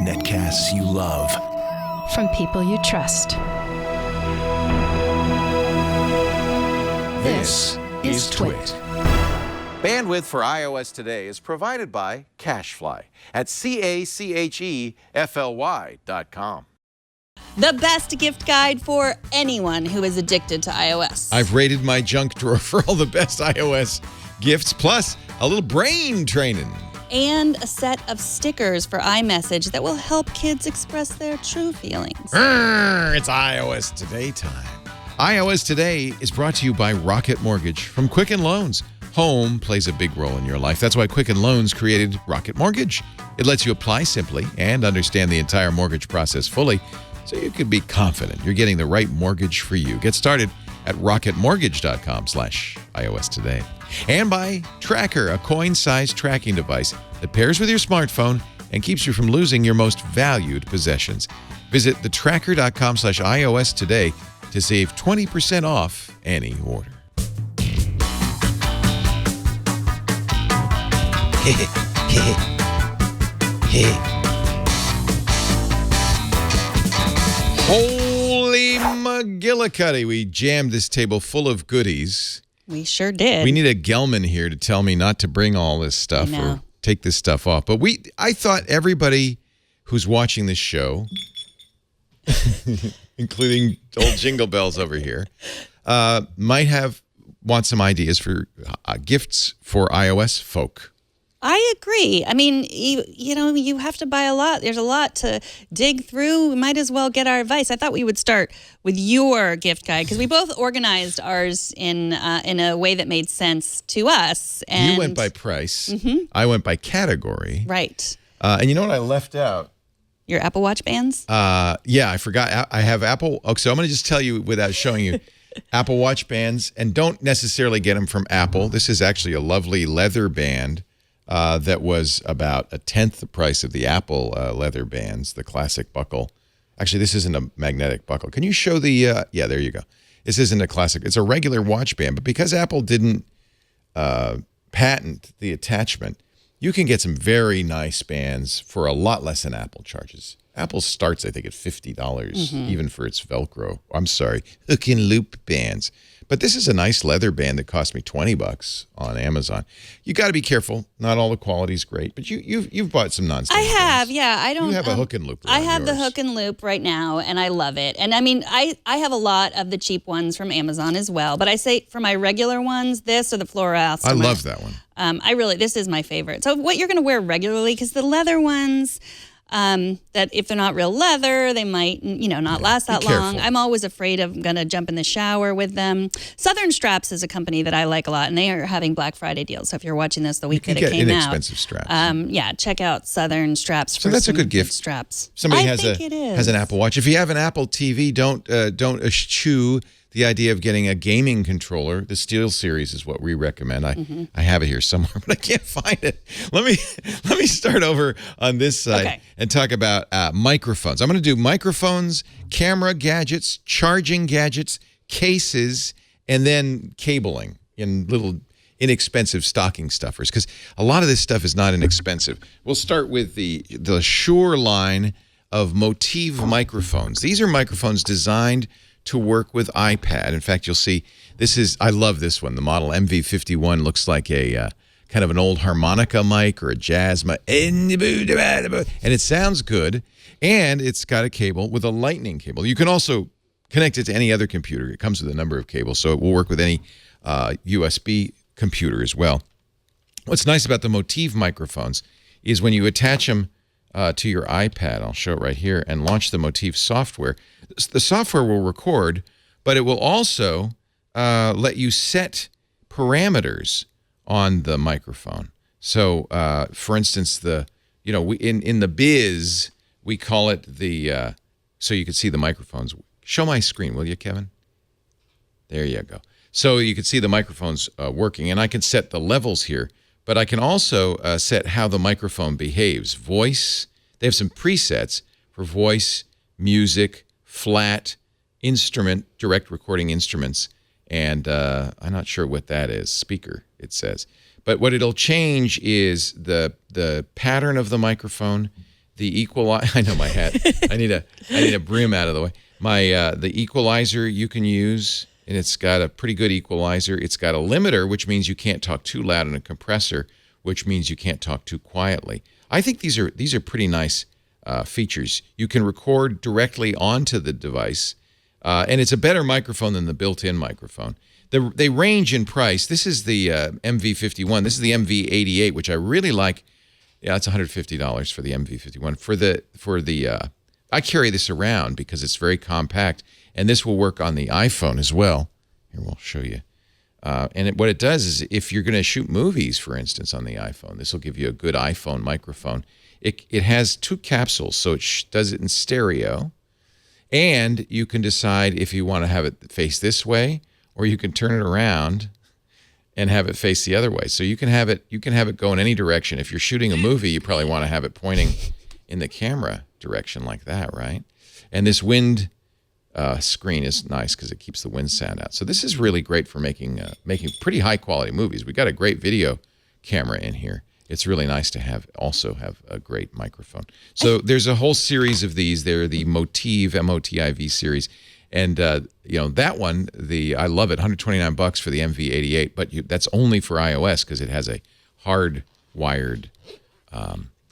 Netcasts you love. From people you trust. This is Twit. Bandwidth for iOS today is provided by CacheFly at CACHEFLY.com. The best gift guide for anyone who is addicted to iOS. I've raided my junk drawer for all the best iOS gifts, plus a little brain training. And a set of stickers for iMessage that will help kids express their true feelings. It's iOS Today time. iOS Today is brought to you by Rocket Mortgage from Quicken Loans. Home plays a big role in your life. That's why Quicken Loans created Rocket Mortgage. It lets you apply simply and understand the entire mortgage process fully, so you can be confident you're getting the right mortgage for you. Get started at rocketmortgage.com/iOS Today. And by Tracker, a coin-sized tracking device that pairs with your smartphone and keeps you from losing your most valued possessions. Visit thetracker.com/iOS Today to save 20% off any order. Holy McGillicuddy, we jammed this table full of goodies. We sure did. We need a Gelman here to tell me not to bring all this stuff or take this stuff off. But I thought everybody who's watching this show, including old Jingle Bells over here, might want some ideas for gifts for iOS folk. I agree. I mean, you have to buy a lot. There's a lot to dig through. We might as well get our advice. I thought we would start with your gift guide because we both organized ours in a way that made sense to us. And you went by price. I went by category. Right. And you know what I left out? Your Apple Watch bands? Yeah, I forgot. I have Apple. Okay, so I'm going to just tell you without showing you. Apple Watch bands, and don't necessarily get them from Apple. This is actually a lovely leather band. That was about a tenth the price of the Apple leather bands, the classic buckle. Actually, this isn't a magnetic buckle. Can you show the, yeah, there you go. This isn't a classic. It's a regular watch band, but because Apple didn't patent the attachment, you can get some very nice bands for a lot less than Apple charges. Apple starts, I think, at $50, even for its Velcro. I'm sorry, hook and loop bands. But this is a nice leather band that cost me $20 on Amazon. You got to be careful. Not all the quality is great, but you've bought some nonstick. I have, bands. yeah. I don't. You have a hook and loop. I have yours. the hook and loop right now, and I love it. And I mean, I have a lot of the cheap ones from Amazon as well. But I say for my regular ones, this or the Floral. I love that one. This is my favorite. So what you're going to wear regularly, because the leather ones. That if they're not real leather, they might, not last that long. I'm always afraid of going to jump in the shower with them. Southern Straps is a company that I like a lot, and they are having Black Friday deals. So if you're watching this the week that it came out. You can get inexpensive straps. Check out Southern Straps for so that's some a good gift. Straps. Somebody has an Apple Watch. If you have an Apple TV, don't eschew the idea of getting a gaming controller. The Steel Series is what we recommend. I have it here somewhere, but I can't find it. Let me start over on this side and talk about microphones. I'm going to do microphones, camera gadgets, charging gadgets, cases, and then cabling in little inexpensive stocking stuffers, because a lot of this stuff is not inexpensive. We'll start with the Shure line of Motive microphones. These are microphones designed to work with iPad. In fact, you'll see I love this one. The model MV51 looks like a kind of an old harmonica mic or a jazz mic. And it sounds good. And it's got a cable with a lightning cable. You can also connect it to any other computer. It comes with a number of cables, so it will work with any USB computer as well. What's nice about the Motive microphones is when you attach them to your iPad, I'll show it right here, and launch the Motive software. The software will record, but it will also let you set parameters on the microphone. So, for instance, in the biz, we call it so you can see the microphones. Show my screen, will you, Kevin? There you go. So you can see the microphones working, and I can set the levels here. But I can also set how the microphone behaves. Voice, they have some presets for voice, music, flat, instrument, direct recording instruments, and I'm not sure what that is. Speaker, it says. But what it'll change is the pattern of the microphone, the equalizer. I know my hat. I need a brim out of the way. The equalizer you can use, and it's got a pretty good equalizer. It's got a limiter, which means you can't talk too loud, and a compressor, which means you can't talk too quietly. I think these are pretty nice features. You can record directly onto the device, and it's a better microphone than the built-in microphone. They range in price. This is the MV51. This is the MV88, which I really like. Yeah, it's $150 for the MV51. I carry this around because it's very compact, and this will work on the iPhone as well. Here, we'll show you. What it does is, if you're going to shoot movies, for instance, on the iPhone, this will give you a good iPhone microphone. It has 2 capsules, so it does it in stereo, and you can decide if you want to have it face this way, or you can turn it around and have it face the other way. So you can have it go in any direction. If you're shooting a movie, you probably want to have it pointing in the camera direction like that, right? And this wind screen is nice because it keeps the wind sound out. So this is really great for making pretty high quality movies. We got a great video camera in here. It's really nice to also have a great microphone. So there's a whole series of these. They're the Motiv, M-O-T-I-V series. And that one, I love it, $129 for the MV88, but that's only for iOS because it has a hard wired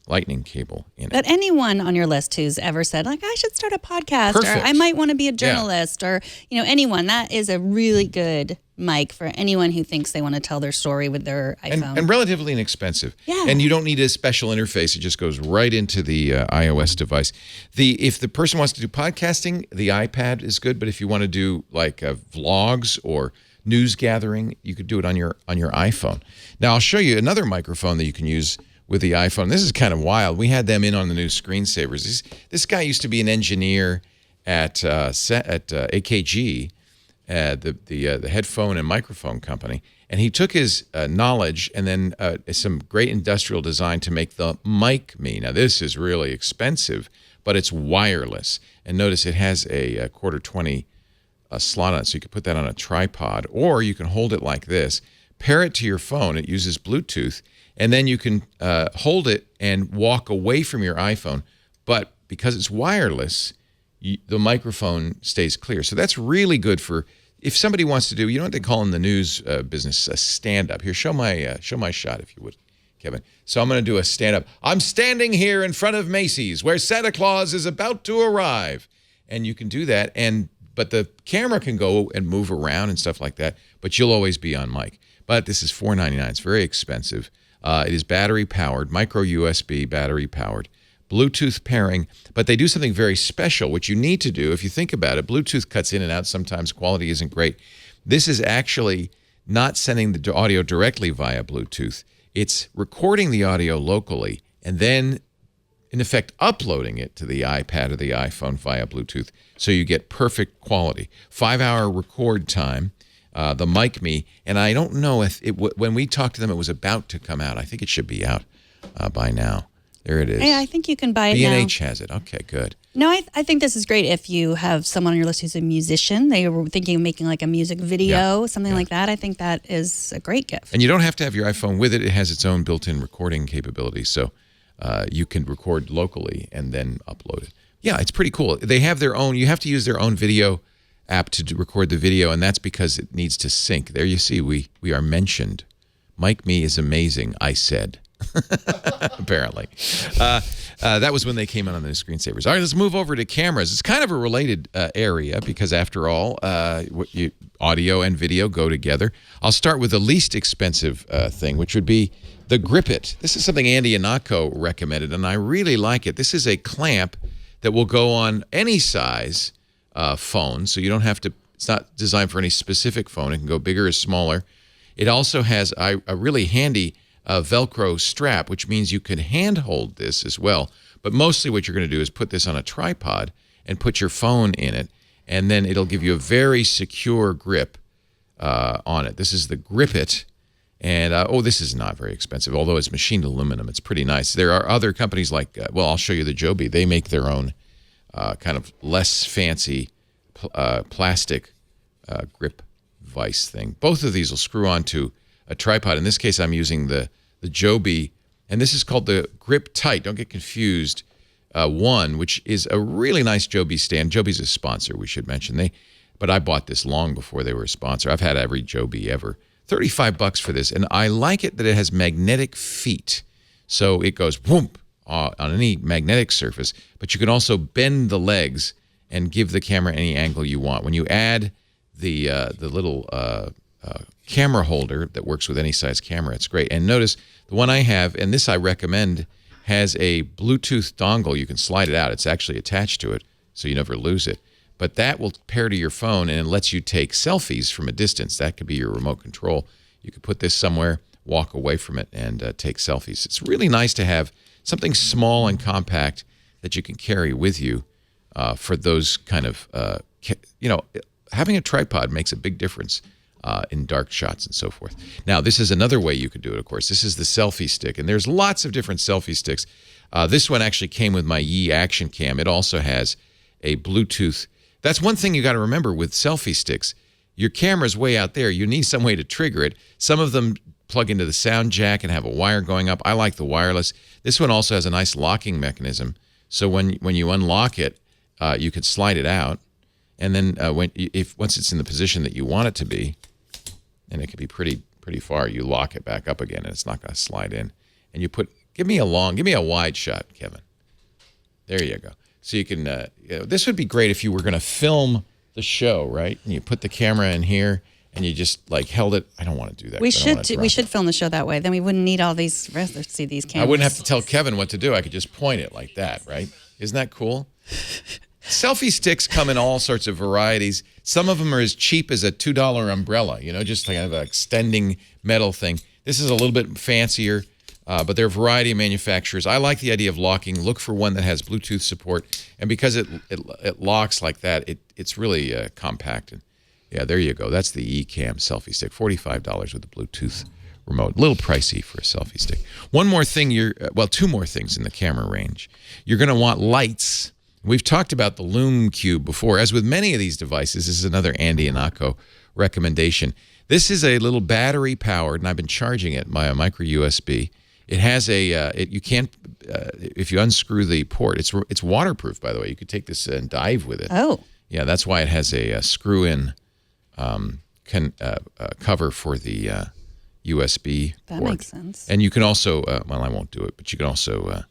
lightning cable in it. But anyone on your list who's ever said, like, I should start a podcast, Perfect. or I might want to be a journalist, or anyone, that is a really good mic for anyone who thinks they want to tell their story with their iPhone. And relatively inexpensive. Yeah. And you don't need a special interface. It just goes right into the iOS device. If the person wants to do podcasting, the iPad is good. But if you want to do like vlogs or news gathering, you could do it on your iPhone. Now, I'll show you another microphone that you can use with the iPhone. This is kind of wild. We had them in on the new screensavers. This guy used to be an engineer at AKG, the headphone and microphone company, and he took his knowledge and then some great industrial design to make the Mic Me. Now, this is really expensive, but it's wireless. And notice it has a quarter 20 slot on it, so you can put that on a tripod, or you can hold it like this, pair it to your phone. It uses Bluetooth, and then you can hold it and walk away from your iPhone. But because it's wireless, the microphone stays clear. So that's really good for if somebody wants to do, what they call in the news business, a stand-up. Here, show my shot, if you would, Kevin. So I'm going to do a stand-up. I'm standing here in front of Macy's, where Santa Claus is about to arrive. And you can do that, but the camera can go and move around and stuff like that, but you'll always be on mic. But this is $4.99. It's very expensive. It is battery-powered, micro USB battery-powered. Bluetooth pairing, but they do something very special, which you need to do. If you think about it, Bluetooth cuts in and out. Sometimes quality isn't great. This is actually not sending the audio directly via Bluetooth. It's recording the audio locally and then, in effect, uploading it to the iPad or the iPhone via Bluetooth, so you get perfect quality. 5-hour record time, the Mic Me, and I don't know if when we talked to them, it was about to come out. I think it should be out by now. There it is. Yeah, I think you can buy it now. B&H has it. Okay, good. No, I think this is great if you have someone on your list who's a musician. They were thinking of making like a music video, something like that. I think that is a great gift. And you don't have to have your iPhone with it. It has its own built-in recording capability, so you can record locally and then upload it. Yeah, it's pretty cool. They have their own. You have to use their own video app to record the video, and that's because it needs to sync. There you see, we are mentioned. Mic Me is amazing, I said. Apparently. That was when they came in on the screensavers. All right, let's move over to cameras. It's kind of a related area because, after all, audio and video go together. I'll start with the least expensive thing, which would be the Grip It. This is something Andy Anako recommended, and I really like it. This is a clamp that will go on any size phone, so you don't have to, it's not designed for any specific phone. It can go bigger or smaller. It also has a really handy Velcro strap, which means you can handhold this as well. But mostly what you're going to do is put this on a tripod and put your phone in it, and then it'll give you a very secure grip on it. This is the Grip It, and this is not very expensive, although it's machined aluminum. It's pretty nice. There are other companies like, I'll show you the Joby. They make their own kind of less fancy plastic grip vice thing. Both of these will screw onto a tripod. In this case, I'm using the Joby, and this is called the Grip Tight. Don't get confused. One, which is a really nice Joby stand. Joby's a sponsor, we should mention. But I bought this long before they were a sponsor. I've had every Joby ever. $35 for this, and I like it that it has magnetic feet. So it goes whoomp on any magnetic surface, but you can also bend the legs and give the camera any angle you want. When you add the little camera holder that works with any size camera, it's great. And notice the one I have, and this I recommend, has a Bluetooth dongle. You can slide it out. It's actually attached to it, so you never lose it. But that will pair to your phone, and it lets you take selfies from a distance. That could be your remote control. You could put this somewhere, walk away from it, and take selfies. It's really nice to have something small and compact that you can carry with you for those kind of, having a tripod makes a big difference in dark shots and so forth. Now, this is another way you could do it, of course. This is the selfie stick, and there's lots of different selfie sticks. This one actually came with my Yi Action Cam. It also has a Bluetooth. That's one thing you got to remember with selfie sticks. Your camera's way out there. You need some way to trigger it. Some of them plug into the sound jack and have a wire going up. I like the wireless. This one also has a nice locking mechanism. So when you unlock it, you could slide it out. And then once it's in the position that you want it to be, and it could be pretty far, you lock it back up again, and it's not going to slide in. And you give me a wide shot, Kevin. There you go. So you can, this would be great if you were going to film the show, right? And you put the camera in here, and you just like held it. I don't want to do that. We should film the show that way. Then we wouldn't need all these. Let's see these cameras. I wouldn't have to tell Kevin what to do. I could just point it like that, right? Isn't that cool? Selfie sticks come in all sorts of varieties. Some of them are as cheap as a $2 umbrella, just like an extending metal thing. This is a little bit fancier, but there are a variety of manufacturers. I like the idea of locking. Look for one that has Bluetooth support. And because it locks like that, it's really compact. And yeah, there you go. That's the eCam selfie stick, $45 with the Bluetooth remote. A little pricey for a selfie stick. One more thing, two more things in the camera range. You're going to want lights. We've talked about the Lume Cube before. As with many of these devices, this is another Andy Anako recommendation. This is a little battery powered, and I've been charging it by a micro USB. It has you can't, if you unscrew the port, it's waterproof, by the way. You could take this and dive with it. Oh. Yeah, that's why it has a screw-in cover for the USB port. That makes sense. And you can also, I won't do it, but you can also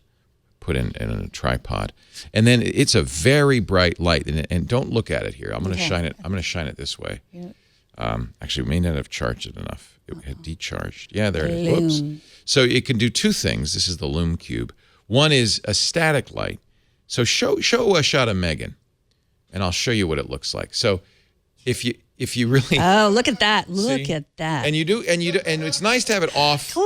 put in a tripod. And then it's a very bright light, and don't look at it here. I'm going to shine it. I'm going to shine it this way. Yeah. Actually, we may not have charged it enough. It had decharged. Yeah, there it is. Whoops. So it can do two things. This is the Lume Cube. One is a static light. So show a shot of Megan, and I'll show you what it looks like. So if you really look at that. Look at that. And it's nice to have it off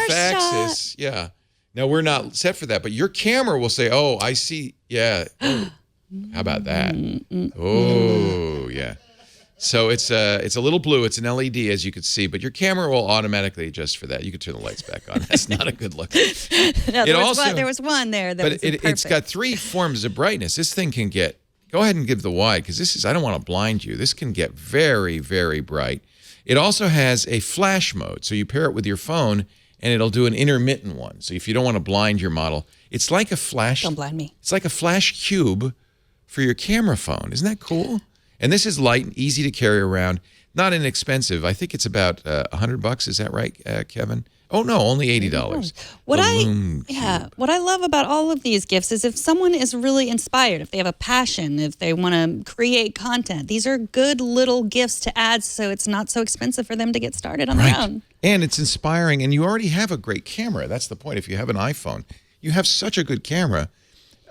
axis. Shot. Yeah. Now, we're not set for that, but your camera will say, oh, I see. Yeah. Oh, how about that? Oh, yeah. So it's a little blue. It's an LED, as you could see, but your camera will automatically adjust for that. You could turn the lights back on. That's not a good look. No, there was one there. It's got three forms of brightness. This thing can get, go ahead and give the wide, because I don't want to blind you. This can get very, very bright. It also has a flash mode. So you pair it with your phone, and it'll do an intermittent one. So if you don't want to blind your model, it's like a flash. Don't blind me. It's like a flash cube for your camera phone. Isn't that cool? And this is light and easy to carry around. Not inexpensive. I think it's about $100. Is that right, Kevin? Oh no, only $80. What I love about all of these gifts is if someone is really inspired, if they have a passion, if they want to create content, these are good little gifts to add, so it's not so expensive for them to get started on their own. And it's inspiring, and you already have a great camera. That's the point. If you have an iPhone, you have such a good camera.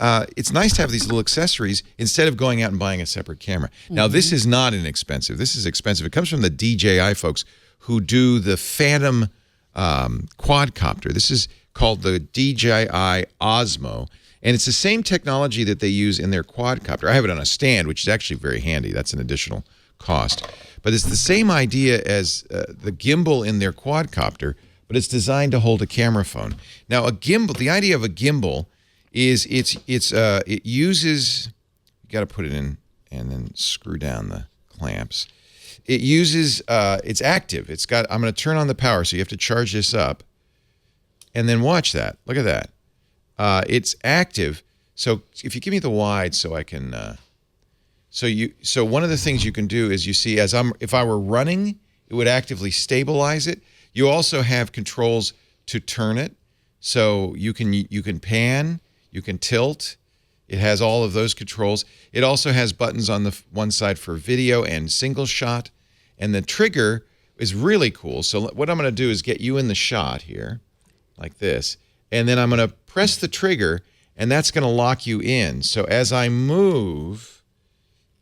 It's nice to have these little accessories instead of going out and buying a separate camera. Now, this is not inexpensive. This is expensive. It comes from the DJI folks who do the Phantom quadcopter. This is called the DJI Osmo, and it's the same technology that they use in their quadcopter. I have it on a stand, which is actually very handy. That's an additional cost. But it's the same idea as the gimbal in their quadcopter, but it's designed to hold a camera phone. Now, a gimbal, the idea of a gimbal is it uses, you got to put it in and then screw down the clamps. It uses, it's active. I'm going to turn on the power, so you have to charge this up. And then watch that. Look at that. It's active. So if you give me the wide so I can, so one of the things you can do is you see if I were running, it would actively stabilize it. You also have controls to turn it. So you can pan, you can tilt. It has all of those controls. It also has buttons on the one side for video and single shot. And the trigger is really cool. So what I'm going to do is get you in the shot here, like this. And then I'm going to press the trigger, and that's going to lock you in. So as I move,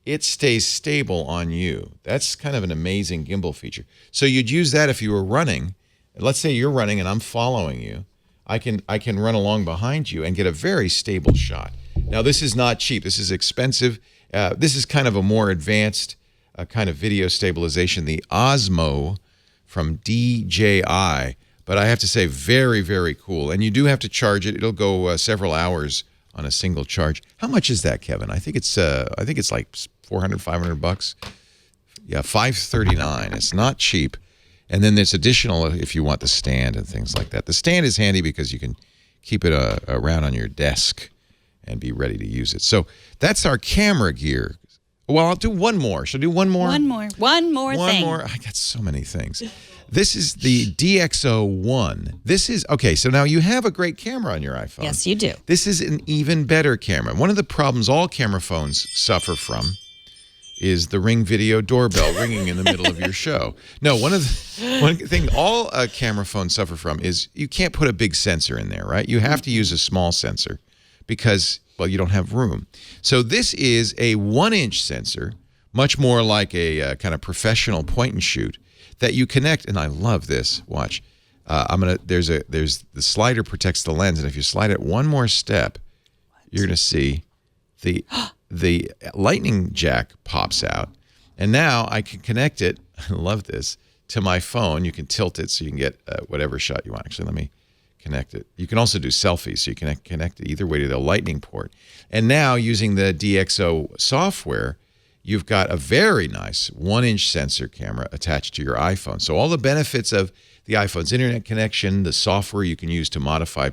it stays stable on you. That's kind of an amazing gimbal feature. So you'd use that if you were running. Let's say you're running and I'm following you. I can run along behind you and get a very stable shot. Now, this is not cheap. This is expensive. This is kind of a more advanced kind of video stabilization, the Osmo from DJI. But I have to say, very, very cool. And you do have to charge it. It'll go several hours on a single charge. How much is that, Kevin? I think it's like $400, $500. Yeah, $539. It's not cheap. And then there's additional if you want the stand and things like that. The stand is handy because you can keep it around on your desk and be ready to use it. So that's our camera gear. Well, I'll do one more. Should I do one more? One more thing. One more. I got so many things. This is the DxO1. This is, okay, so now you have a great camera on your iPhone. Yes, you do. This is an even better camera. One of the problems all camera phones suffer from is the Ring Video doorbell ringing in the middle of your show. No, one thing all camera phones suffer from is you can't put a big sensor in there, right? You have to use a small sensor because, well, you don't have room. So this is a 1-inch sensor, much more like a kind of professional point and shoot that you connect. And I love this. Watch. There's the slider protects the lens, and if you slide it one more step, you're going to see the lightning jack pops out, and now I can connect it. I love this, to my phone. You can tilt it so you can get whatever shot you want. Actually, let me connect it. You can also do selfies, so you can connect it either way to the lightning port. And now using the DxO software, you've got a very nice 1-inch sensor camera attached to your iPhone. So all the benefits of the iPhone's internet connection, the software you can use to modify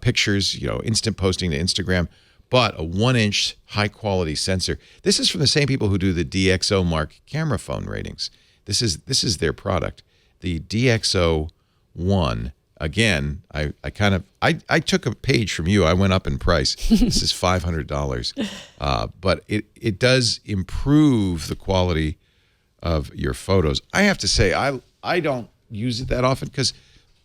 pictures, instant posting to Instagram, but a 1-inch high-quality sensor. This is from the same people who do the DxO Mark camera phone ratings. This is their product, the DxO1. Again, I took a page from you. I went up in price. This is $500, but it does improve the quality of your photos. I have to say, I don't use it that often because,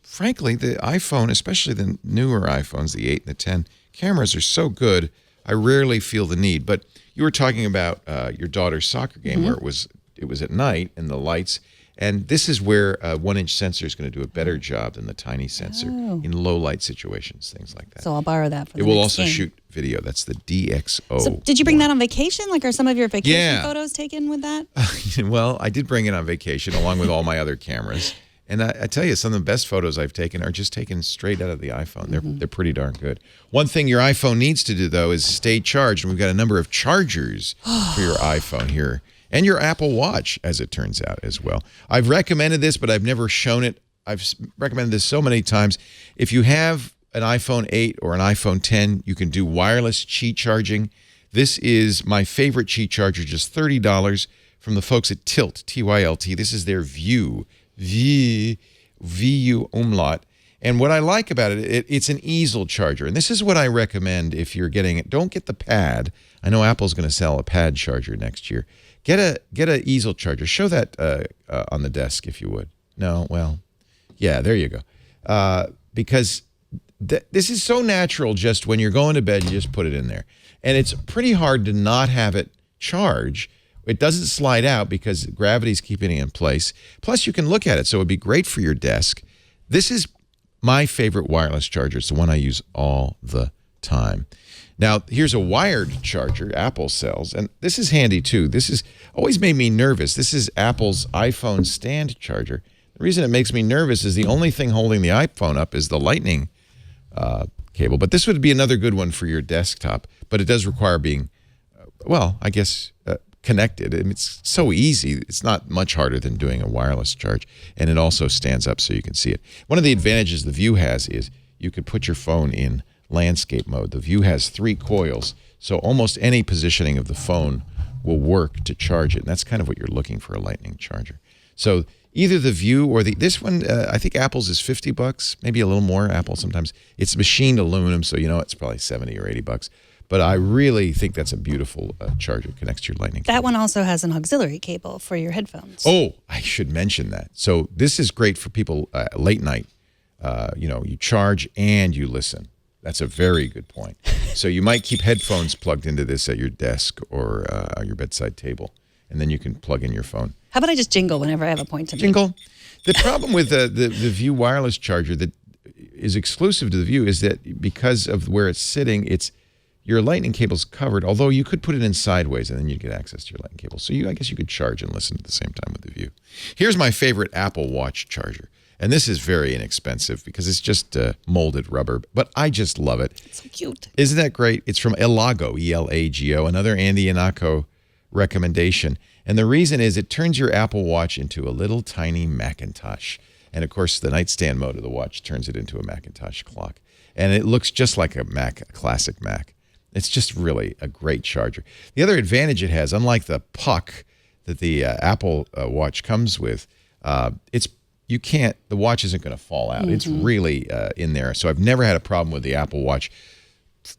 frankly, the iPhone, especially the newer iPhones, the 8 and the 10, cameras are so good, I rarely feel the need. But you were talking about your daughter's soccer game where it was at night and the lights. And this is where a 1-inch sensor is going to do a better job than the tiny sensor in low light situations, things like that. So I'll borrow that for the It will next also game. shoot video. That's the DxO. So did you bring that on vacation? Like, are some of your vacation photos taken with that? Well, I did bring it on vacation along with all my other cameras. And I tell you, some of the best photos I've taken are just taken straight out of the iPhone. They're pretty darn good. One thing your iPhone needs to do, though, is stay charged. And we've got a number of chargers for your iPhone here. And your Apple Watch, as it turns out, as well. I've recommended this, but I've never shown it. I've recommended this so many times. If you have an iPhone 8 or an iPhone 10, you can do wireless Qi charging. This is my favorite Qi charger, just $30 from the folks at Tilt, T-Y-L-T. This is their View, V-U umlaut. And what I like about it, it's an easel charger. And this is what I recommend if you're getting it. Don't get the pad. I know Apple's going to sell a pad charger next year. Get a easel charger. Show that on the desk, if you would. No, well, yeah, there you go. Because this is so natural. Just when you're going to bed, you just put it in there, and it's pretty hard to not have it charge. It doesn't slide out because gravity's keeping it in place. Plus, you can look at it, so it'd be great for your desk. This is my favorite wireless charger. It's the one I use all the time. Now, here's a wired charger Apple sells, and this is handy too. This has always made me nervous. This is Apple's iPhone stand charger. The reason it makes me nervous is the only thing holding the iPhone up is the lightning cable. But this would be another good one for your desktop, but it does require being, well, I guess, connected. And it's so easy. It's not much harder than doing a wireless charge. And it also stands up so you can see it. One of the advantages the View has is you could put your phone in landscape mode. The View has 3 coils, so almost any positioning of the phone will work to charge it. And that's kind of what you're looking for, a lightning charger. So either the View or this one, I think Apple's is $50, maybe a little more. Apple sometimes. It's machined aluminum, so it's probably $70 or $80. But I really think that's a beautiful charger. It connects to your lightning cable. That one also has an auxiliary cable for your headphones. Oh, I should mention that. So this is great for people late night. You charge and you listen. That's a very good point. So you might keep headphones plugged into this at your desk or your bedside table, and then you can plug in your phone. How about I just jingle whenever I have a point to make? Jingle. The problem with the View wireless charger that is exclusive to the View is that because of where it's sitting, your lightning cable's covered, although you could put it in sideways and then you'd get access to your lightning cable. So I guess you could charge and listen at the same time with the View. Here's my favorite Apple Watch charger. And this is very inexpensive because it's just molded rubber, but I just love it. It's so cute. Isn't that great? It's from Elago, E-L-A-G-O, another Andy Iannacco recommendation. And the reason is it turns your Apple Watch into a little tiny Macintosh. And, of course, the nightstand mode of the watch turns it into a Macintosh clock. And it looks just like a Mac, a classic Mac. It's just really a great charger. The other advantage it has, unlike the puck that the Apple Watch comes with, the watch isn't going to fall out. It's really in there. So I've never had a problem with the Apple Watch,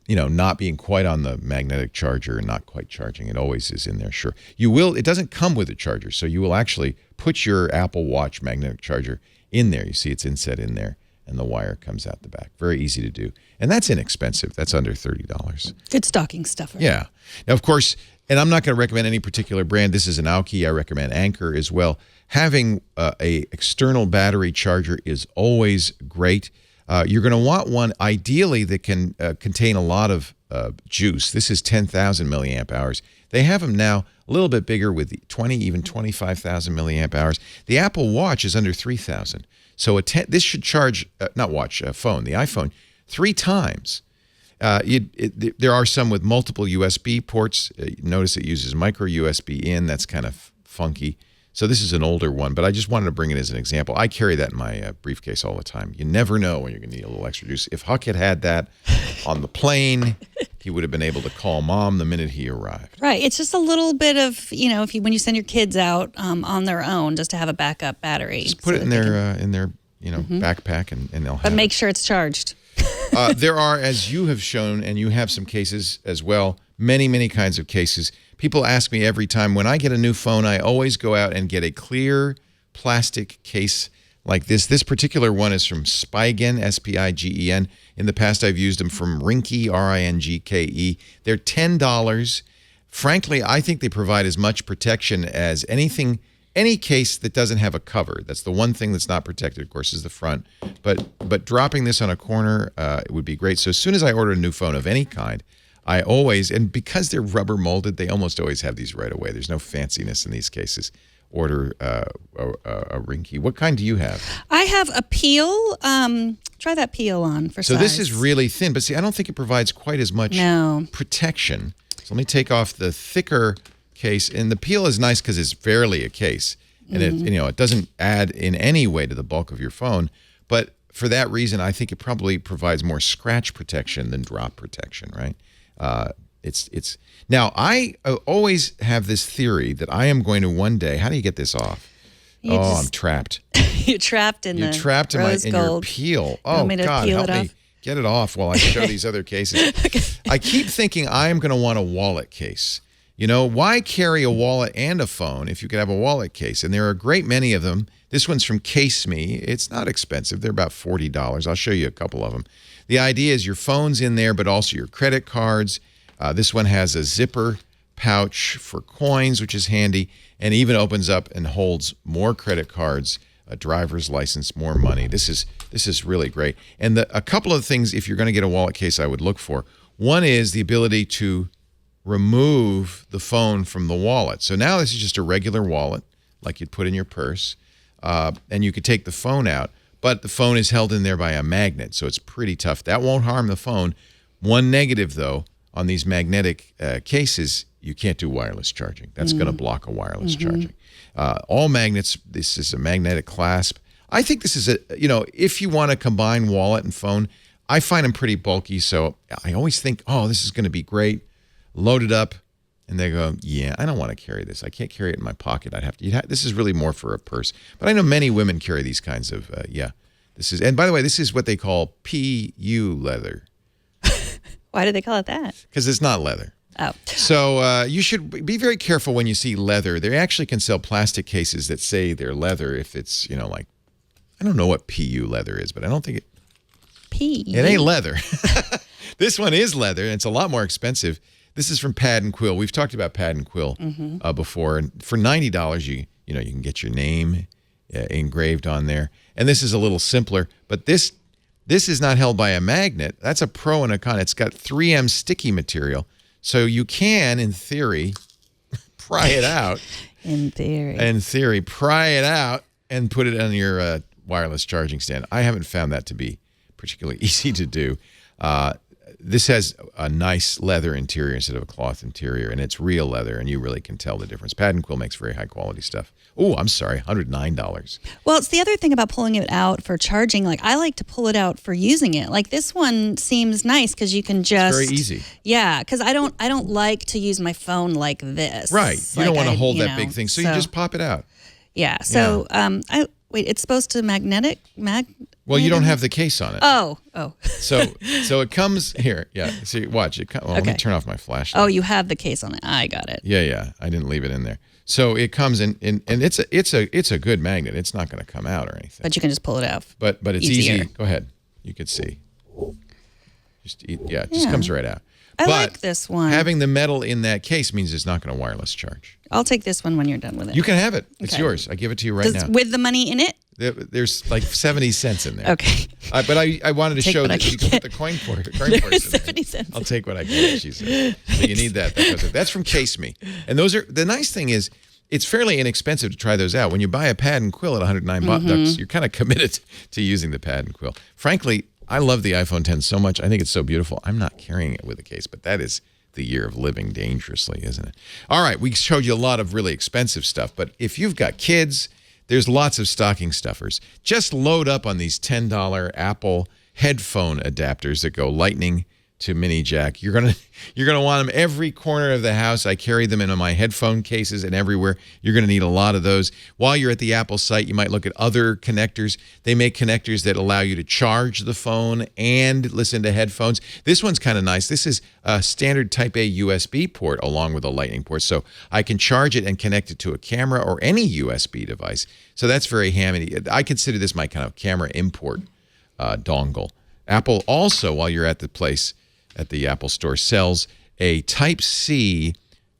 not being quite on the magnetic charger and not quite charging. It always is in there, sure. It doesn't come with a charger, so you will actually put your Apple Watch magnetic charger in there. You see it's inset in there, and the wire comes out the back. Very easy to do. And that's inexpensive. That's under $30. Good stocking stuffer. Yeah. Now, of course, and I'm not going to recommend any particular brand. This is an Aoki. I recommend Anker as well. Having a external battery charger is always great. You're going to want one, ideally, that can contain a lot of juice. This is 10,000 milliamp hours. They have them now a little bit bigger with 20, even 25,000 milliamp hours. The Apple Watch is under 3,000. So this should charge, phone, the iPhone, 3 times. There are some with multiple USB ports. Notice it uses micro USB in. That's kind of funky. So this is an older one, but I just wanted to bring it as an example. I carry that in my briefcase all the time. You never know when you're going to need a little extra juice. If Huck had that on the plane, he would have been able to call Mom the minute he arrived. Right. It's just a little bit of, when you send your kids out on their own, just to have a backup battery. Just put it in their backpack and they'll have it. But make sure it's charged. There are, as you have shown, and you have some cases as well, many, many kinds of cases. People ask me every time, when I get a new phone, I always go out and get a clear plastic case like this. This particular one is from Spigen, S-P-I-G-E-N. In the past, I've used them from Ringke, R-I-N-G-K-E. They're $10. Frankly, I think they provide as much protection as any case that doesn't have a cover. That's the one thing that's not protected, of course, is the front. But dropping this on a corner it would be great. So as soon as I order a new phone of any kind, I always, and because they're rubber molded, they almost always have these right away. There's no fanciness in these cases. Order a Ringke. What kind do you have? I have a Peel. Try that Peel on for size. So this is really thin, but see, I don't think it provides quite as much protection. So let me take off the thicker case, and the Peel is nice because it's barely a case, and it doesn't add in any way to the bulk of your phone. But for that reason, I think it probably provides more scratch protection than drop protection, right? Now I always have this theory that I am going to one day. How do you get this off? I'm trapped. You're trapped in your Peel. Oh God, help me get it off while I show these other cases. Okay. I keep thinking I am going to want a wallet case. Why carry a wallet and a phone if you could have a wallet case? And there are a great many of them. This one's from Case Me. It's not expensive. They're about $40. I'll show you a couple of them. The idea is your phone's in there, but also your credit cards. This one has a zipper pouch for coins, which is handy, and even opens up and holds more credit cards, a driver's license, more money. This is really great. And a couple of things, if you're going to get a wallet case, I would look for. One is the ability to remove the phone from the wallet. So now this is just a regular wallet, like you'd put in your purse, and you could take the phone out, but the phone is held in there by a magnet, so it's pretty tough. That won't harm the phone. One negative, though, on these magnetic cases, you can't do wireless charging. That's going to block a wireless charging. All magnets, this is a magnetic clasp. I think this is if you want to combine wallet and phone, I find them pretty bulky. So I always think, oh, this is going to be great. Load it up. And they go, yeah, I don't want to carry this. I can't carry it in my pocket. This is really more for a purse. But I know many women carry these kinds of, and by the way, this is what they call PU leather. Why do they call it that? Because it's not leather. Oh. So you should be very careful when you see leather. They actually can sell plastic cases that say they're leather if it's, like, I don't know what PU leather is, but I don't think it. PU? It ain't leather. This one is leather, and it's a lot more expensive. This is from Pad and Quill. We've talked about Pad and Quill before, and for $90, you can get your name engraved on there. And this is a little simpler, but this is not held by a magnet. That's a pro and a con. It's got 3M sticky material, so you can, in theory, pry it out. In theory, pry it out and put it on your wireless charging stand. I haven't found that to be particularly easy to do. This has a nice leather interior instead of a cloth interior, and it's real leather, and you really can tell the difference. Pad and Quill makes very high-quality stuff. Oh, I'm sorry, $109. Well, it's the other thing about pulling it out for charging. Like, I like to pull it out for using it. Like, this one seems nice because you can just... It's very easy. Yeah, because I don't like to use my phone like this. Right. You don't want to hold that big thing, so you just pop it out. Yeah. So, wait, it's supposed to Well, you don't have the case on it. Oh. So it comes here. Yeah. See, watch it. Okay. Let me turn off my flashlight. Oh, you have the case on it. I got it. Yeah. I didn't leave it in there. So it comes in, and it's a good magnet. It's not going to come out or anything. But you can just pull it out. But it's easy. Go ahead. You could see. It just comes right out. I like this one. Having the metal in that case means it's not going to wireless charge. I'll take this one when you're done with it. You can have it. It's yours. I give it to you right now. With the money in it? There's like 70 cents in there. Okay. But I wanted to show that you can put the coin purse in 70 cents. I'll take what I get, she said. So you need that. That's from Case Me. And those are, the nice thing is, it's fairly inexpensive to try those out. When you buy a Pad and Quill at $109, you're kind of committed to using the Pad and Quill. Frankly, I love the iPhone 10 so much. I think it's so beautiful. I'm not carrying it with a case, but that is the year of living dangerously, isn't it? All right, we showed you a lot of really expensive stuff, but if you've got kids, there's lots of stocking stuffers. Just load up on these $10 Apple headphone adapters that go lightning to mini jack. You're gonna want them every corner of the house. I carry them in my headphone cases and everywhere. You're gonna need a lot of those. While you're at the Apple site, you might look at other connectors. They make connectors that allow you to charge the phone and listen to headphones. This one's kind of nice. This is a standard Type A USB port along with a Lightning port, so I can charge it and connect it to a camera or any USB device. So that's very handy. I consider this my kind of camera import dongle. Apple also, while you're at the place, at the Apple Store, sells a Type-C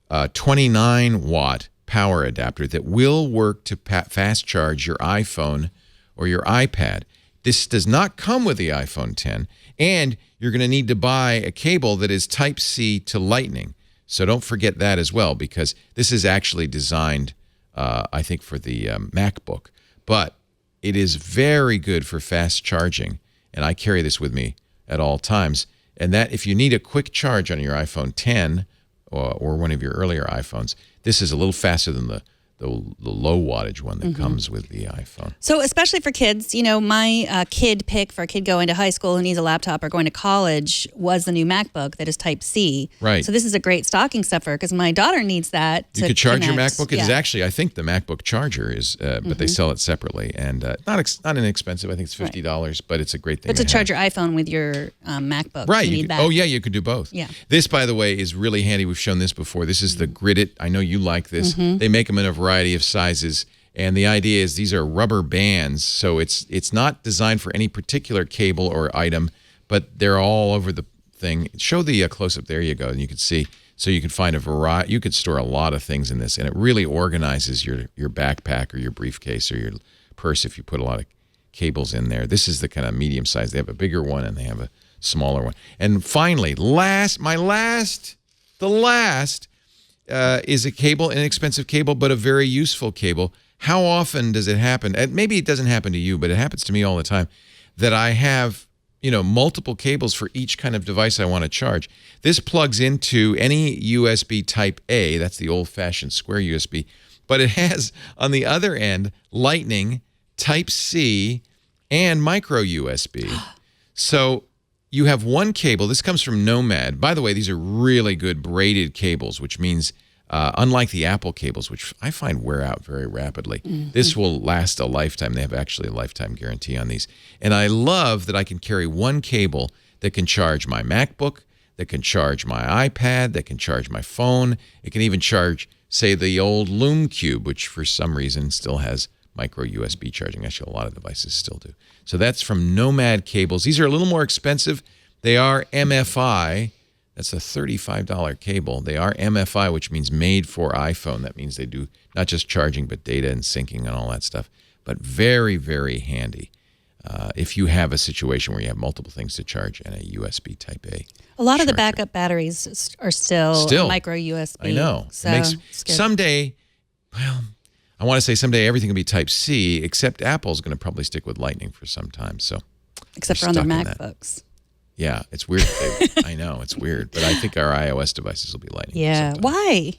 29-watt power adapter that will work to fast charge your iPhone or your iPad. This does not come with the iPhone 10, and you're going to need to buy a cable that is Type-C to Lightning. So don't forget that as well, because this is actually designed, I think, for the MacBook. But it is very good for fast charging, and I carry this with me at all times. And that, if you need a quick charge on your iPhone 10 or one of your earlier iPhones, this is a little faster than the low wattage one that comes with the iPhone. So especially for kids, my kid pick for a kid going to high school who needs a laptop or going to college was the new MacBook that is Type-C. Right. So this is a great stocking stuffer because my daughter needs that to You could charge your connect. MacBook. It is actually, I think, the MacBook charger is, but they sell it separately. And not inexpensive. I think it's $50, but it's a great thing But to charge your iPhone with your MacBook, right. you need that. Oh, yeah, you could do both. Yeah. This, by the way, is really handy. We've shown this before. This is the Grid-It. I know you like this. They make them in a variety of sizes, and the idea is these are rubber bands, so it's not designed for any particular cable or item, but they're all over the thing. Show the close-up. There you go, and you can see. So you can find a variety. You could store a lot of things in this, and it really organizes your backpack or your briefcase or your purse if you put a lot of cables in there. This is the kind of medium size. They have a bigger one and they have a smaller one. And finally, the last is a cable, an inexpensive cable, but a very useful cable. How often does it happen? And maybe it doesn't happen to you, but it happens to me all the time, that I have, multiple cables for each kind of device I want to charge. This plugs into any USB Type A. That's the old-fashioned square USB. But it has, on the other end, Lightning, Type C, and micro USB. So you have one cable. This comes from Nomad. By the way, these are really good braided cables, which means unlike the Apple cables, which I find wear out very rapidly, this will last a lifetime. They have actually a lifetime guarantee on these. And I love that I can carry one cable that can charge my MacBook, that can charge my iPad, that can charge my phone. It can even charge, say, the old Loom Cube, which for some reason still has micro USB charging. Actually, a lot of devices still do. So that's from Nomad Cables. These are a little more expensive. They are MFI. That's a $35 cable. They are MFI, which means made for iPhone. That means they do not just charging, but data and syncing and all that stuff. But very, very handy if you have a situation where you have multiple things to charge and a USB Type A. A lot of the backup batteries are still micro USB. I know. So someday, well, I want to say someday everything will be Type C, except Apple's going to probably stick with Lightning for some time. So, except for on their MacBooks. Yeah, it's weird. I know, it's weird. But I think our iOS devices will be Lightning. Yeah. Why?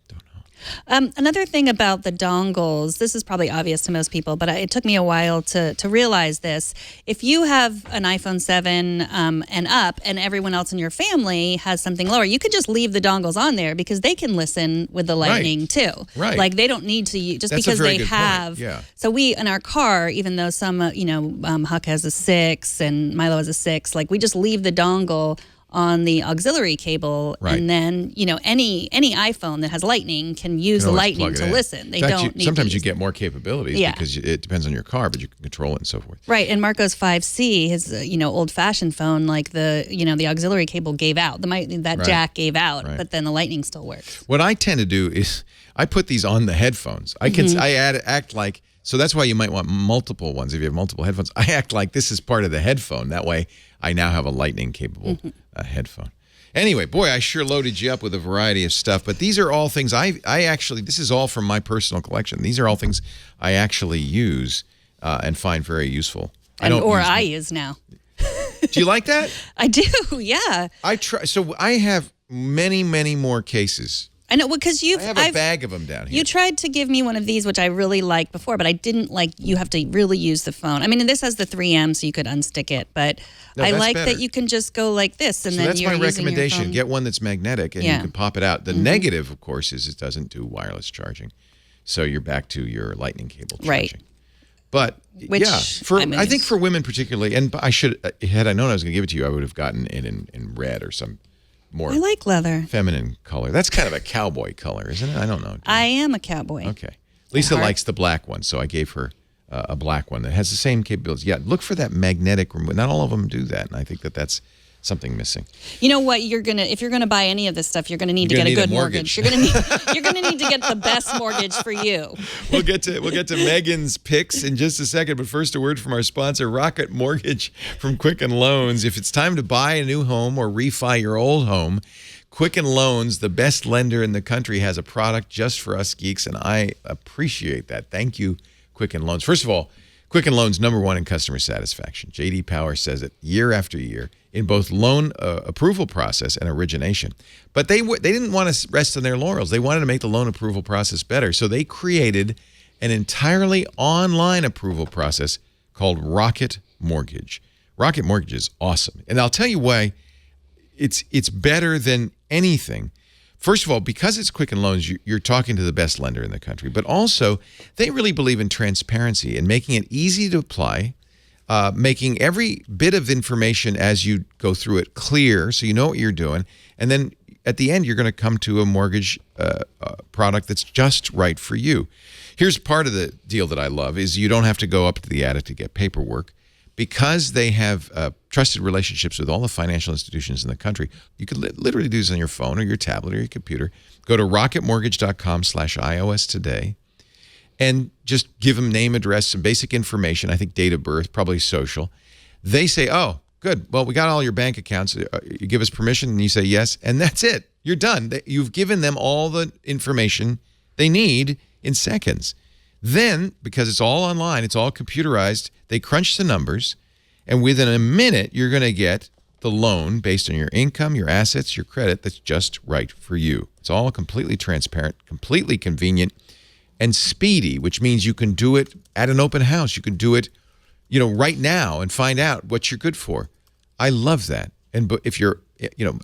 Don't know. Another thing about the dongles, this is probably obvious to most people, but it took me a while to realize this. If you have an iPhone 7 and up and everyone else in your family has something lower, you could just leave the dongles on there because they can listen with the Lightning too. Right. Like they don't need to use, just That's because a very they good have. point. Yeah. So we, in our car, even though some, Huck has a 6 and Milo has a 6, like we just leave the dongle on the auxiliary cable, right. And then any iPhone that has Lightning can use the Lightning to listen. They don't need sometimes to you get more capabilities because it depends on your car, but you can control it and so forth. Right, and Marco's 5C, his old-fashioned phone, like the auxiliary cable gave out, jack gave out, but then the Lightning still works. What I tend to do is I put these on the headphones. I act like. So that's why you might want multiple ones. If you have multiple headphones, I act like this is part of the headphone. That way, I now have a Lightning-capable headphone. Anyway, boy, I sure loaded you up with a variety of stuff. But these are all things I actually, this is all from my personal collection. These are all things I actually use and find very useful. I use now. Do you like that? I do, yeah. So I have many, many more cases. I know, because I have a bag of them down here. You tried to give me one of these, which I really liked before, but I didn't like. You have to really use the phone. I mean, and this has the 3M, so you could unstick it, but I like that you can just go like this, and then that's you're my using recommendation. your phone. Get one that's magnetic, and you can pop it out. The negative, of course, is it doesn't do wireless charging, so you're back to your Lightning cable charging. Right. But I think for women particularly, and had I known I was going to give it to you, I would have gotten it in red or some more. I like leather. Feminine color. That's kind of a cowboy color, isn't it? I don't know. I am a cowboy. Okay. Lisa likes the black one, so I gave her a black one that has the same capabilities. Yeah, look for that magnetic remote. Not all of them do that, and I think that's something missing. You know what? If you're gonna buy any of this stuff, you're gonna need to get a good mortgage. You're gonna need to get the best mortgage for you. We'll get to Megan's picks in just a second, but first a word from our sponsor, Rocket Mortgage from Quicken Loans. If it's time to buy a new home or refi your old home, Quicken Loans, the best lender in the country, has a product just for us geeks, and I appreciate that. Thank you, Quicken Loans. First of all, Quicken Loans #1 in customer satisfaction. J.D. Power says it year after year in both loan approval process and origination. But they didn't want to rest on their laurels. They wanted to make the loan approval process better. So they created an entirely online approval process called Rocket Mortgage. Rocket Mortgage is awesome. And I'll tell you why it's better than anything. First of all, because it's Quicken Loans, you're talking to the best lender in the country. But also, they really believe in transparency and making it easy to apply, making every bit of information as you go through it clear so you know what you're doing. And then at the end, you're going to come to a mortgage product that's just right for you. Here's part of the deal that I love is you don't have to go up to the attic to get paperwork. Because they have trusted relationships with all the financial institutions in the country, you could literally do this on your phone or your tablet or your computer. Go to rocketmortgage.com/iOS today and just give them name, address, some basic information, I think date of birth, probably social. They say, oh, good. Well, we got all your bank accounts. You give us permission and you say yes, and that's it. You're done. You've given them all the information they need in seconds. Then, because it's all online, it's all computerized, they crunch the numbers, and within a minute, you're going to get the loan based on your income, your assets, your credit that's just right for you. It's all completely transparent, completely convenient, and speedy, which means you can do it at an open house. You can do it, right now and find out what you're good for. I love that. And if you're,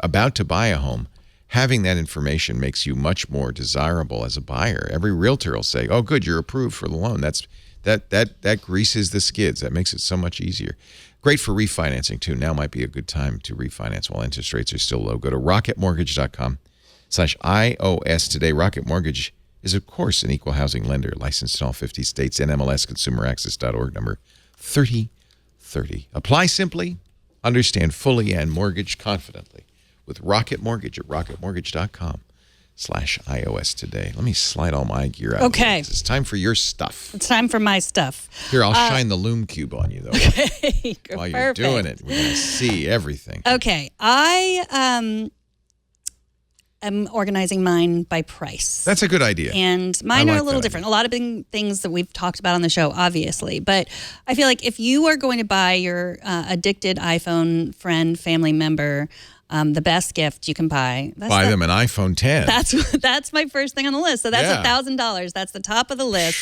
about to buy a home, having that information makes you much more desirable as a buyer. Every realtor will say, "Oh, good, you're approved for the loan." That greases the skids. That makes it so much easier. Great for refinancing too. Now might be a good time to refinance while interest rates are still low. Go to rocketmortgage.com/iOS today. Rocket Mortgage is, of course, an equal housing lender, licensed in all 50 states, NMLS consumeraccess.org, number 3030. Apply simply, understand fully, and mortgage confidently with Rocket Mortgage at rocketmortgage.com/iOS today. Let me slide all my gear out. Okay. It's time for your stuff. It's time for my stuff. Here, I'll shine the Loom Cube on you, though. Okay. While you're doing it, we're going to see everything. Okay. I am organizing mine by price. That's a good idea. And mine are a little that different. A lot of things that we've talked about on the show, obviously. But I feel like if you are going to buy your addicted iPhone friend, family member, the best gift you can buy. Buy them an iPhone 10. That's my first thing on the list. So that's $1,000. That's the top of the list.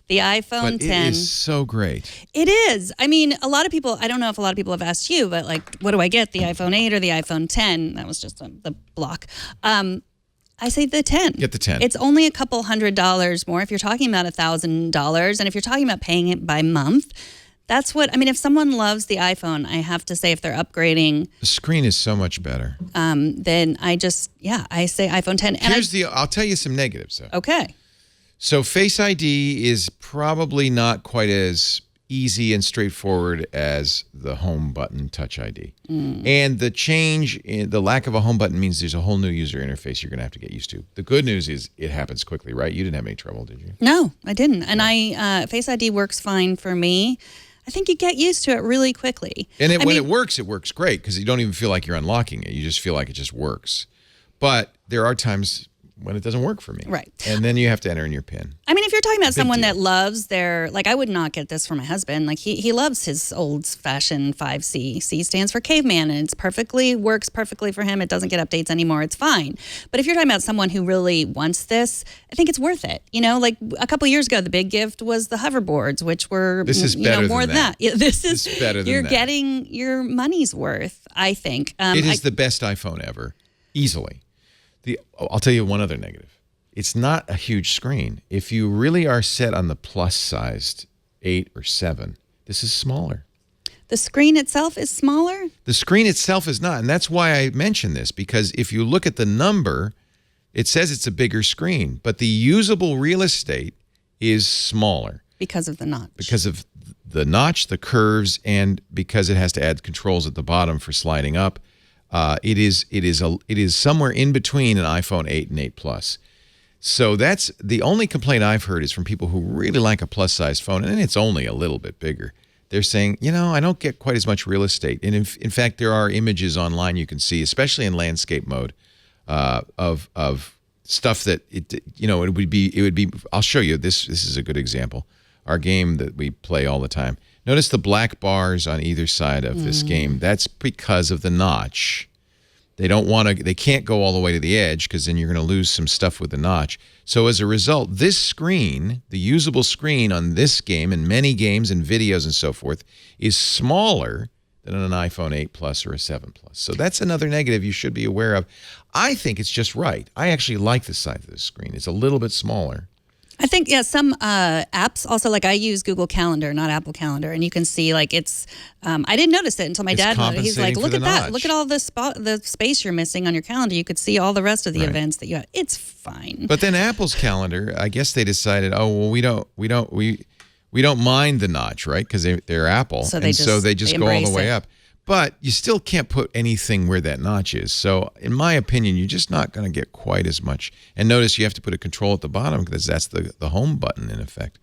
The iPhone 10. It is so great. It is. I mean, a lot of people, I don't know if a lot of people have asked you, but like, what do I get? The iPhone 8 or the iPhone 10? That was just the block. I say the 10. Get the 10. It's only a couple $100 more if you're talking about $1,000. And if you're talking about paying it by month, that's what, I mean, if someone loves the iPhone, I have to say if they're upgrading. The screen is so much better. Then I say iPhone 10. And I'll tell you some negatives, though. Okay. So Face ID is probably not quite as easy and straightforward as the home button Touch ID. And the lack of a home button means there's a whole new user interface you're going to have to get used to. The good news is it happens quickly, right? You didn't have any trouble, did you? No, I didn't. And Face ID works fine for me. I think you get used to it really quickly. And when it works great because you don't even feel like you're unlocking it. You just feel like it just works. But there are times when it doesn't work for me. Right. And then you have to enter in your PIN. I mean, if you're talking about someone that loves like I would not get this for my husband. Like he loves his old-fashioned 5C. C stands for caveman, and works perfectly for him. It doesn't get updates anymore. It's fine. But if you're talking about someone who really wants this, I think it's worth it. Like a couple years ago, the big gift was the hoverboards, which were more than that. Yeah, this is better than that. You're getting your money's worth, I think. It is the best iPhone ever, easily. I'll tell you one other negative. It's not a huge screen. If you really are set on the plus-sized 8 or 7, this is smaller. The screen itself is smaller? The screen itself is not, and that's why I mention this, because if you look at the number, it says it's a bigger screen, but the usable real estate is smaller. Because of the notch. Because of the notch, the curves, and because it has to add controls at the bottom for sliding up. It is somewhere in between an iPhone 8 and 8 Plus. So that's the only complaint I've heard is from people who really like a plus-sized phone, and it's only a little bit bigger. They're saying, I don't get quite as much real estate. And in fact, there are images online you can see, especially in landscape mode, of stuff that it would be. I'll show you. This is a good example. Our game that we play all the time. Notice the black bars on either side of this game. That's because of the notch. They can't go all the way to the edge because then you're going to lose some stuff with the notch. So as a result, this screen, the usable screen on this game and many games and videos and so forth, is smaller than on an iPhone 8 Plus or a 7 Plus. So that's another negative you should be aware of. I think it's just right. I actually like the size of this screen. It's a little bit smaller. I think, some apps also, like I use Google Calendar, not Apple Calendar, and you can see it's, I didn't notice it until my dad noticed. He's like, look at that. Look at all the space you're missing on your calendar. You could see all the rest of the events that you have. It's fine. But then Apple's calendar, I guess they decided, we don't mind the notch, right? Because they're Apple. So they just go all the way up. But you still can't put anything where that notch is. So in my opinion, you're just not going to get quite as much. And notice you have to put a control at the bottom because that's the home button in effect.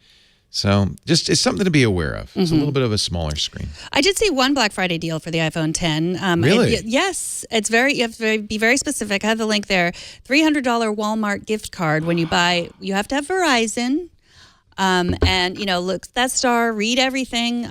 So it's something to be aware of. It's a little bit of a smaller screen. I did see one Black Friday deal for the iPhone 10. Really? Yes. You have to be very specific. I have the link there. $300 Walmart gift card when you buy. You have to have Verizon. And look that star, read everything.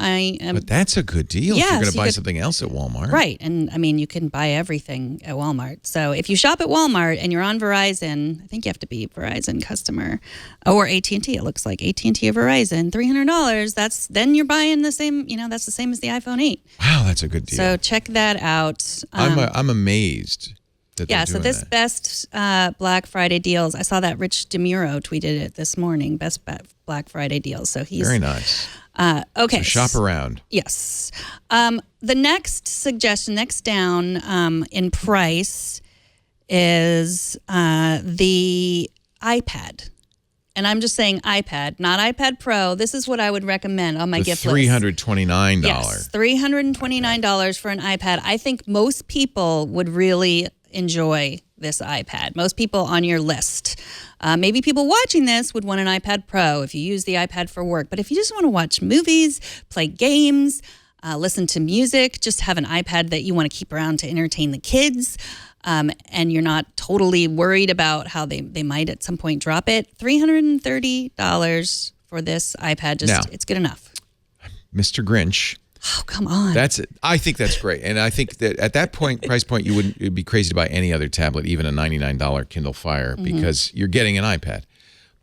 But that's a good deal if Yes, you're going to you buy could- something else at Walmart. Right. And I mean, you can buy everything at Walmart. So if you shop at Walmart and you're on Verizon, I think you have to be a Verizon customer or AT&T. It looks like AT&T or Verizon, $300. Then you're buying the same, that's the same as the iPhone 8. Wow, that's a good deal. So check that out. I'm amazed that they're So doing this that. best Black Friday deals, I saw that Rich DeMuro tweeted it this morning, best Black Friday deals. So he's Very nice. okay. So shop around. Yes. The next suggestion, next down in price, is the iPad. And I'm just saying iPad, not iPad Pro. This is what I would recommend on my The gift list. $329. Yes, $329 for an iPad. I think most people would really enjoy this iPad. Most people on your list. Maybe people watching this would want an iPad Pro if you use the iPad for work. But if you just want to watch movies, play games, listen to music, just have an iPad that you want to keep around to entertain the kids, and you're not totally worried about how they might at some point drop it, $330 for this iPad. Now, it's good enough. Mr. Grinch. Oh, come on. That's it. I think that's great. And I think that at that price point, you'd be crazy to buy any other tablet, even a $99 Kindle Fire, because you're getting an iPad.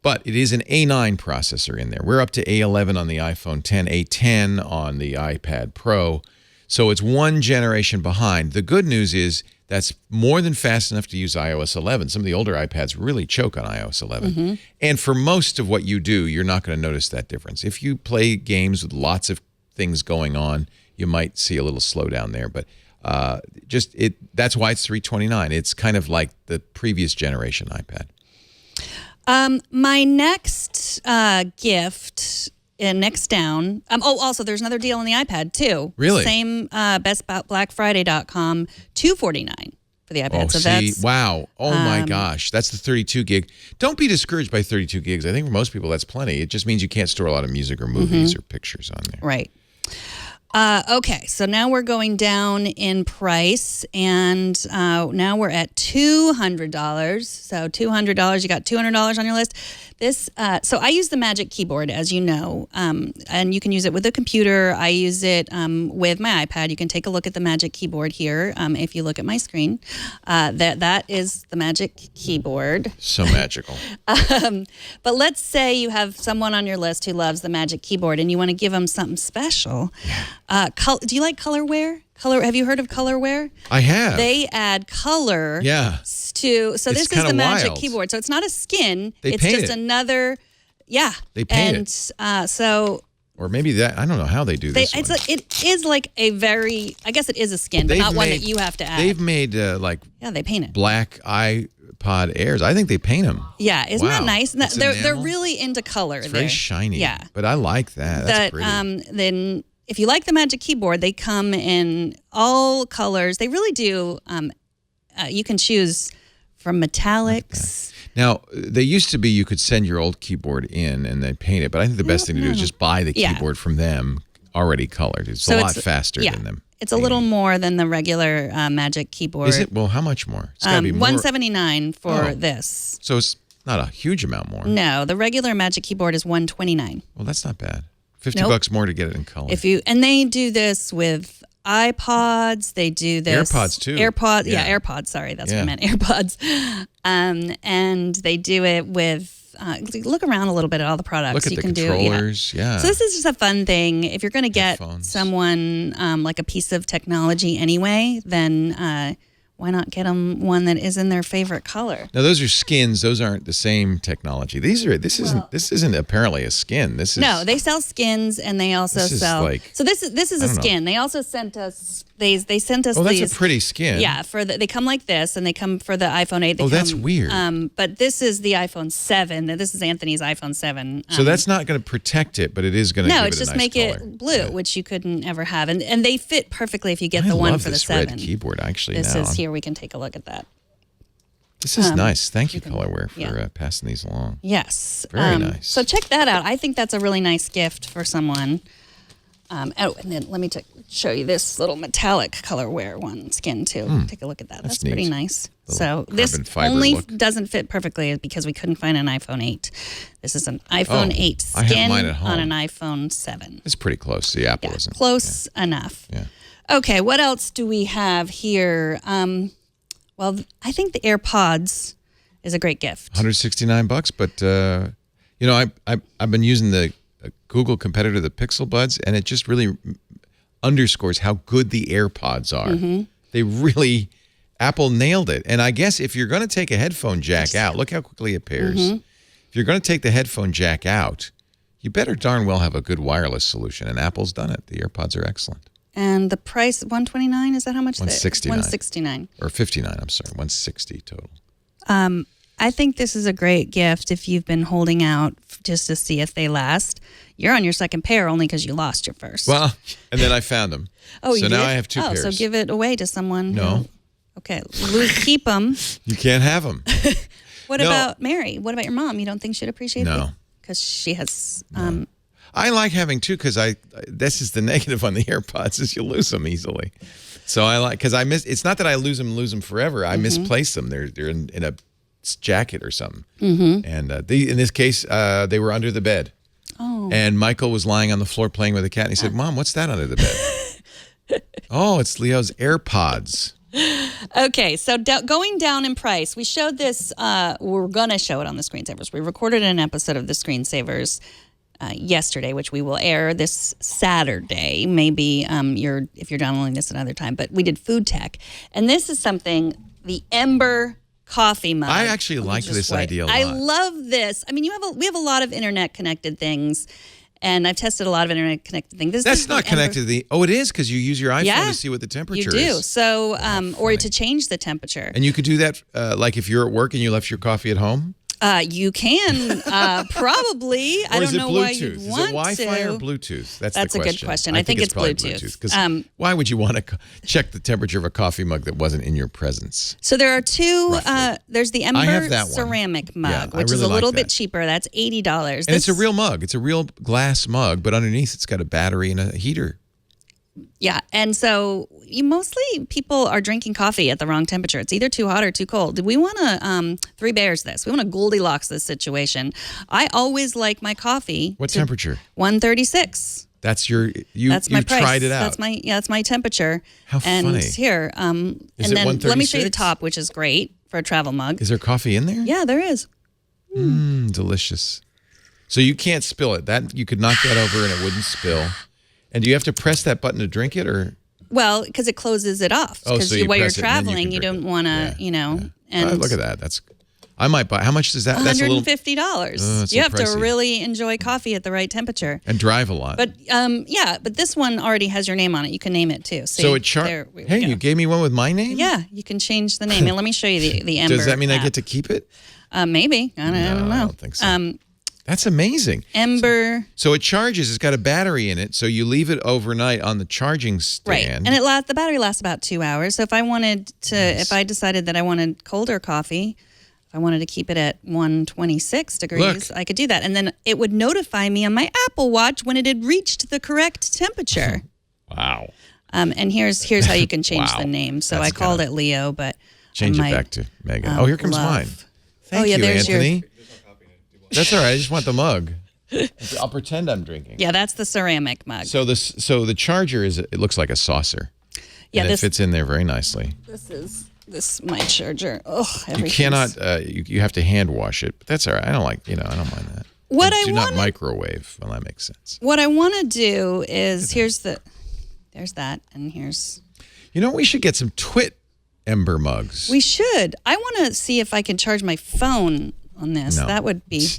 But it is an A9 processor in there. We're up to A11 on the iPhone 10, A10 on the iPad Pro. So it's one generation behind. The good news is that's more than fast enough to use iOS 11. Some of the older iPads really choke on iOS 11. And for most of what you do, you're not going to notice that difference. If you play games with lots of things going on, you might see a little slowdown there. But that's why it's $329. It's kind of like the previous generation iPad. My next gift, next down. Also, there's another deal on the iPad too. Really? Same bestblackfriday.com, $249 for the iPad. So that's wow. Oh my gosh. That's the 32 gig. Don't be discouraged by 32 gigs. I think for most people that's plenty. It just means you can't store a lot of music or movies or pictures on there. right. Okay, so now we're going down in price, and now we're at $200. So $200, you got $200 on your list. This, so I use the Magic Keyboard, as you know, and you can use it with a computer. I use it with my iPad. You can take a look at the Magic Keyboard here. If you look at my screen, that is the Magic Keyboard. So magical. But let's say you have someone on your list who loves the Magic Keyboard, and you want to give them something special. Do you like colorware? Have you heard of colorware? I have. They add color Yeah. to, so this is kinda the Magic wild. Keyboard. So it's not a skin. They it's paint just it. another, yeah. They paint and, so Or maybe that, I don't know how they do this one. it is like a very, I guess it is a skin, but They've not one made- that you have to add. They've made Yeah, they paint it. black iPod Airs. I think they paint them. Yeah, isn't that Wow. nice? It's They're enamel? really into color. It's very shiny. Yeah. But I like that. That's pretty. Then if you like the Magic Keyboard, they come in all colors. They really do. You can choose from metallics. Now, they used to be you could send your old keyboard in and they paint it, but I think the best thing to do is just buy the Yeah. keyboard from them already colored. It's a lot faster than them. It's a little more than the regular Magic Keyboard. Is it? Well, how much more? It's got to be more. $179 for Oh. this. So it's not a huge amount more. No, the regular Magic Keyboard is $129. Well, that's not bad. 50 Nope. bucks more to get it in color. And they do this with iPods. They do this AirPods, too. AirPods, Yeah. AirPods. Sorry, that's what Yeah. I meant. AirPods. And they do it with. Look around a little bit at all the products Look at you the can do. controllers. Yeah. So this is just a fun thing. If you're going to get Headphones. someone like a piece of technology anyway, then why not get them one that is in their favorite color? Now those are skins. Those aren't the same technology. This isn't apparently a skin. This is No, they sell skins, and they also This is sell. like- So this is I a don't know. skin. They also sent us. They sent us Oh, that's these. a pretty skin. Yeah, they come like this, and they come for the iPhone 8. They Oh, that's come, weird. But this is the iPhone 7. This is Anthony's iPhone 7. So that's not going to protect it, but it is going to no, give it's it a just nice make color. it blue, which you couldn't ever have, and they fit perfectly if you get I the one love for the this 7. red keyboard. Actually, This now is here. We can take a look at that. This is nice. Thank you, Colorware, for yeah. passing these along. Yes. Very nice. So check that out. I think that's a really nice gift for someone. Oh, and then let me show you this little metallic colorware one skin too. Take a look at that. That's pretty neat. nice. Little So this fiber only look. doesn't fit perfectly because we couldn't find an iPhone 8. This is an iPhone 8 I have skin mine at on an home. iPhone 7. It's pretty close. The Apple isn't. Close enough. Yeah. Okay, what else do we have here? Well, I think the AirPods is a great gift. $169, but I've been using the Google competitor, the Pixel Buds, and it just really underscores how good the AirPods are. They really, Apple nailed it. And I guess if you're going to take a headphone jack out, look how quickly it pairs. If you're going to take the headphone jack out, you better darn well have a good wireless solution, and Apple's done it. The AirPods are excellent. And the price, $129, is that how much? $169. $169. Or $59, I'm sorry, $160 total. I think this is a great gift if you've been holding out just to see if they last. You're on your second pair only because you lost your first. Well, and then I found them. Oh, so you now did? I have two pairs. So give it away to someone. No. Okay, keep them. You can't have them. What about Mary? What about your mom? You don't think she'd appreciate it? No. Because she has... I like having two because this is the negative on the AirPods is you lose them easily. So I like because it's not that I lose them forever. I misplace them. They're in a jacket or something. And in this case they were under the bed. Oh. And Michael was lying on the floor playing with a cat and he said, "Mom, what's that under the bed?" Oh, it's Leo's AirPods. Okay, so going down in price. We showed this. We're going to show it on the Screensavers. We recorded an episode of the Screensavers yesterday, which we will air this Saturday. Maybe if you're downloading this another time. But we did food tech, and this is something, the Ember coffee mug. I actually like this idea a lot. I love this. I mean, we have a lot of internet connected things. And I've tested a lot of internet connected things. That's not connected to the... Oh, it is because you use your iPhone to see what the temperature is. You do. So, or to change the temperature. And you could do that like if you're at work and you left your coffee at home? You can probably. I don't know why you want to. Is it Wi-Fi or Bluetooth? That's the question. A good question. I think it's probably Bluetooth. Because why would you want to check the temperature of a coffee mug that wasn't in your presence? So there are two. There's the Ember that ceramic mug, Yeah, which is really a little like bit cheaper. That's $80. And it's a real mug. It's a real glass mug, but underneath it's got a battery and a heater. Yeah, and so mostly people are drinking coffee at the wrong temperature. It's either too hot or too cold. We want to Three Bears this. We want to Goldilocks this situation. I always like my coffee. What temperature? 136. That's my price. Tried it out. That's my temperature. How and funny. Here, and Is it then let me show you the 136? top, which is great for a travel mug. Is there coffee in there? Yeah, there is. Delicious. So you can't spill it. You could knock that over and it wouldn't spill. And do you have to press that button to drink it, or? Well, because it closes it off. Because so while you're press it and then traveling, you can don't want to, And look at that. I might buy. How much does that? $150. That's You have pricey. to really enjoy coffee at the right temperature. And drive a lot. But but this one already has your name on it. You can name it too. So it Hey, you gave me one with my name? Yeah, you can change the name. And let me show you the Ember. Does that mean app. I get to keep it? Maybe. I don't know. I don't think so. That's amazing. Ember. So it charges. It's got a battery in it. So you leave it overnight on the charging stand. Right. And the battery lasts about 2 hours. So if I wanted to, if I decided that I wanted colder coffee, if I wanted to keep it at 126 degrees, I could do that. And then it would notify me on my Apple Watch when it had reached the correct temperature. Wow. And here's how you can change the name. So I called it Leo, but change it back to Megan. Here comes mine. Thank you, there's Anthony. That's all right. I just want the mug. I'll pretend I'm drinking. Yeah, that's the ceramic mug. So the charger it looks like a saucer. Yeah, and it fits in there very nicely. This my charger. Oh, you cannot. You have to hand wash it, but that's all right. I don't mind that. Do not microwave. Well, that makes sense. What I want to do is there's that, and here's. We should get some Twit Ember mugs. We should. I want to see if I can charge my phone on this. No. That would be.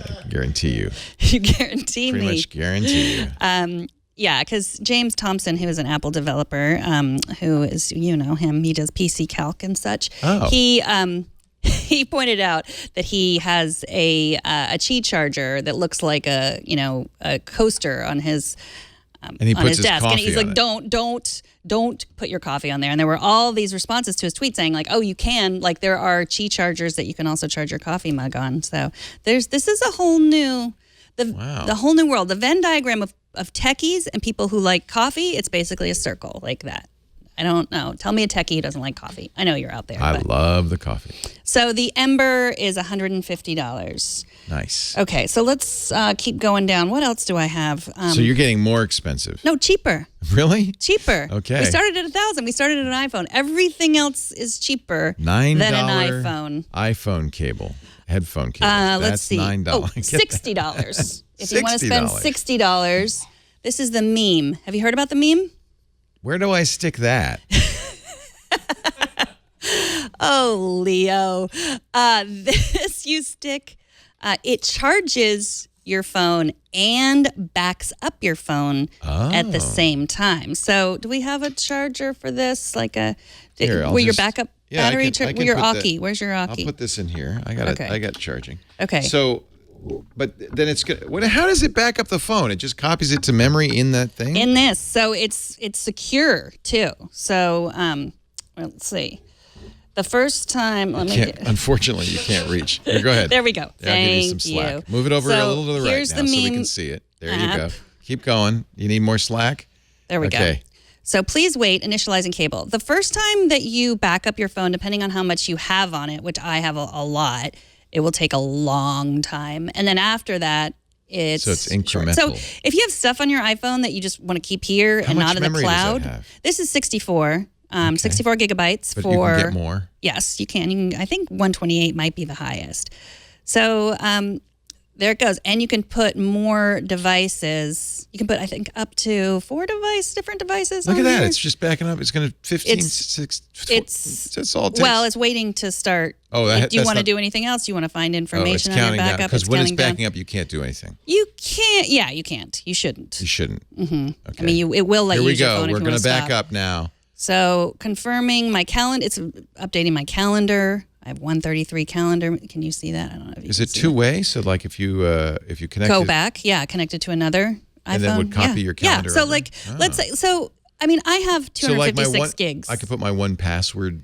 I guarantee you. You guarantee Pretty me. much guarantee you. Yeah, because James Thompson, who is an Apple developer, who is, him, he does PC Calc and such. Oh. He pointed out that he has a Qi charger that looks like a coaster on his and he on puts his desk, and he's on like, it. don't put your coffee on there. And there were all these responses to his tweet saying like, oh, you can, like there are Qi chargers that you can also charge your coffee mug on. So this is a whole new. The whole new world. The Venn diagram of techies and people who like coffee, it's basically a circle like that. I don't know. Tell me a techie who doesn't like coffee. I know you're out there. I love the coffee. So the Ember is $150. Nice. Okay, so let's keep going down. What else do I have? So you're getting more expensive. No, cheaper. Really? Cheaper. Okay. We started at $1,000. We started at an iPhone. Everything else is cheaper $9 than an iPhone. iPhone cable, headphone cable. Let's see. $9. Oh, $60. If you want to spend $60, this is the meme. Have you heard about the meme? Where do I stick that? Oh, Leo. This you stick, it charges your phone and backs up your phone at the same time. So do we have a charger for this? Like your backup battery? Your Aki. Where's your Aki? I'll put this in here. I got charging. Okay. So, but then it's good. How does it back up the phone? It just copies it to memory in that thing? In this. So it's secure too. So let's see. The first time, unfortunately, you can't reach. Here, go ahead. There we go. I'll give you some slack. Move it over a little to the right now so we can see it. There you go. Keep going. You need more slack? There we go. So please wait, initializing cable. The first time that you back up your phone, depending on how much you have on it, which I have a lot, it will take a long time. And then after that, it's incremental. Short. So if you have stuff on your iPhone that you just want to keep here and not in the cloud, this is 64. 64 gigabytes but you can get more. Yes, you can. I think 128 might be the highest. So there it goes. And you can put more devices. You can put, I think, up to 4 different devices. Look at that. Here. It's just backing up. It's going to 15, it's all well, it's waiting to start. Do you want to do anything else? Do you want to find information on your backup? Because when it's backing up, you can't do anything. You can't. Yeah, you can't. You shouldn't. You shouldn't. Mm-hmm. Okay. I mean, it will let you use your phone if you want to stop. We're going to back up now. So confirming my calendar, it's updating my calendar. I have 133 calendar. Can you see that? I don't know if you Is it two-way? So like if you connect go back, connect it to another iPhone. And then would copy your calendar. Yeah. So let's say I mean I have 256 gigs. I could put my 1Password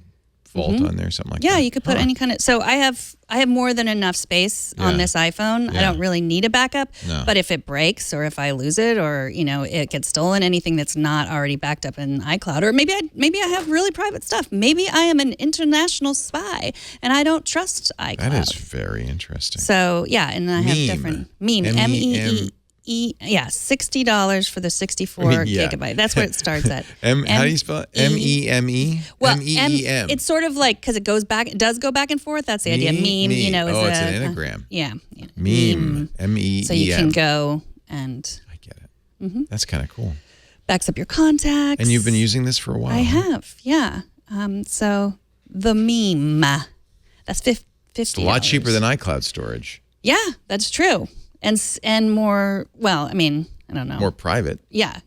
vault on there, something like that. Yeah, you could put any kind of. So I have more than enough space on this iPhone. I don't really need a backup. No. But if it breaks or if I lose it or it gets stolen, anything that's not already backed up in iCloud, or maybe I have really private stuff. Maybe I am an international spy and I don't trust iCloud. That is very interesting. So and I have different meme MEE. $60 for the 64 gigabyte. That's where it starts at. How do you spell it? MEME? Well, MEEM. It's sort of like, because it does go back and forth. That's the idea. Meme, it's is an anagram. Meme. MEEM. So you can go and. I get it. That's kind of cool. Backs up your contacts. And you've been using this for a while. I have, yeah. So the meme, that's $50. It's a lot cheaper than iCloud storage. Yeah, that's true. And more, well, I mean, I don't know. More private. Yeah.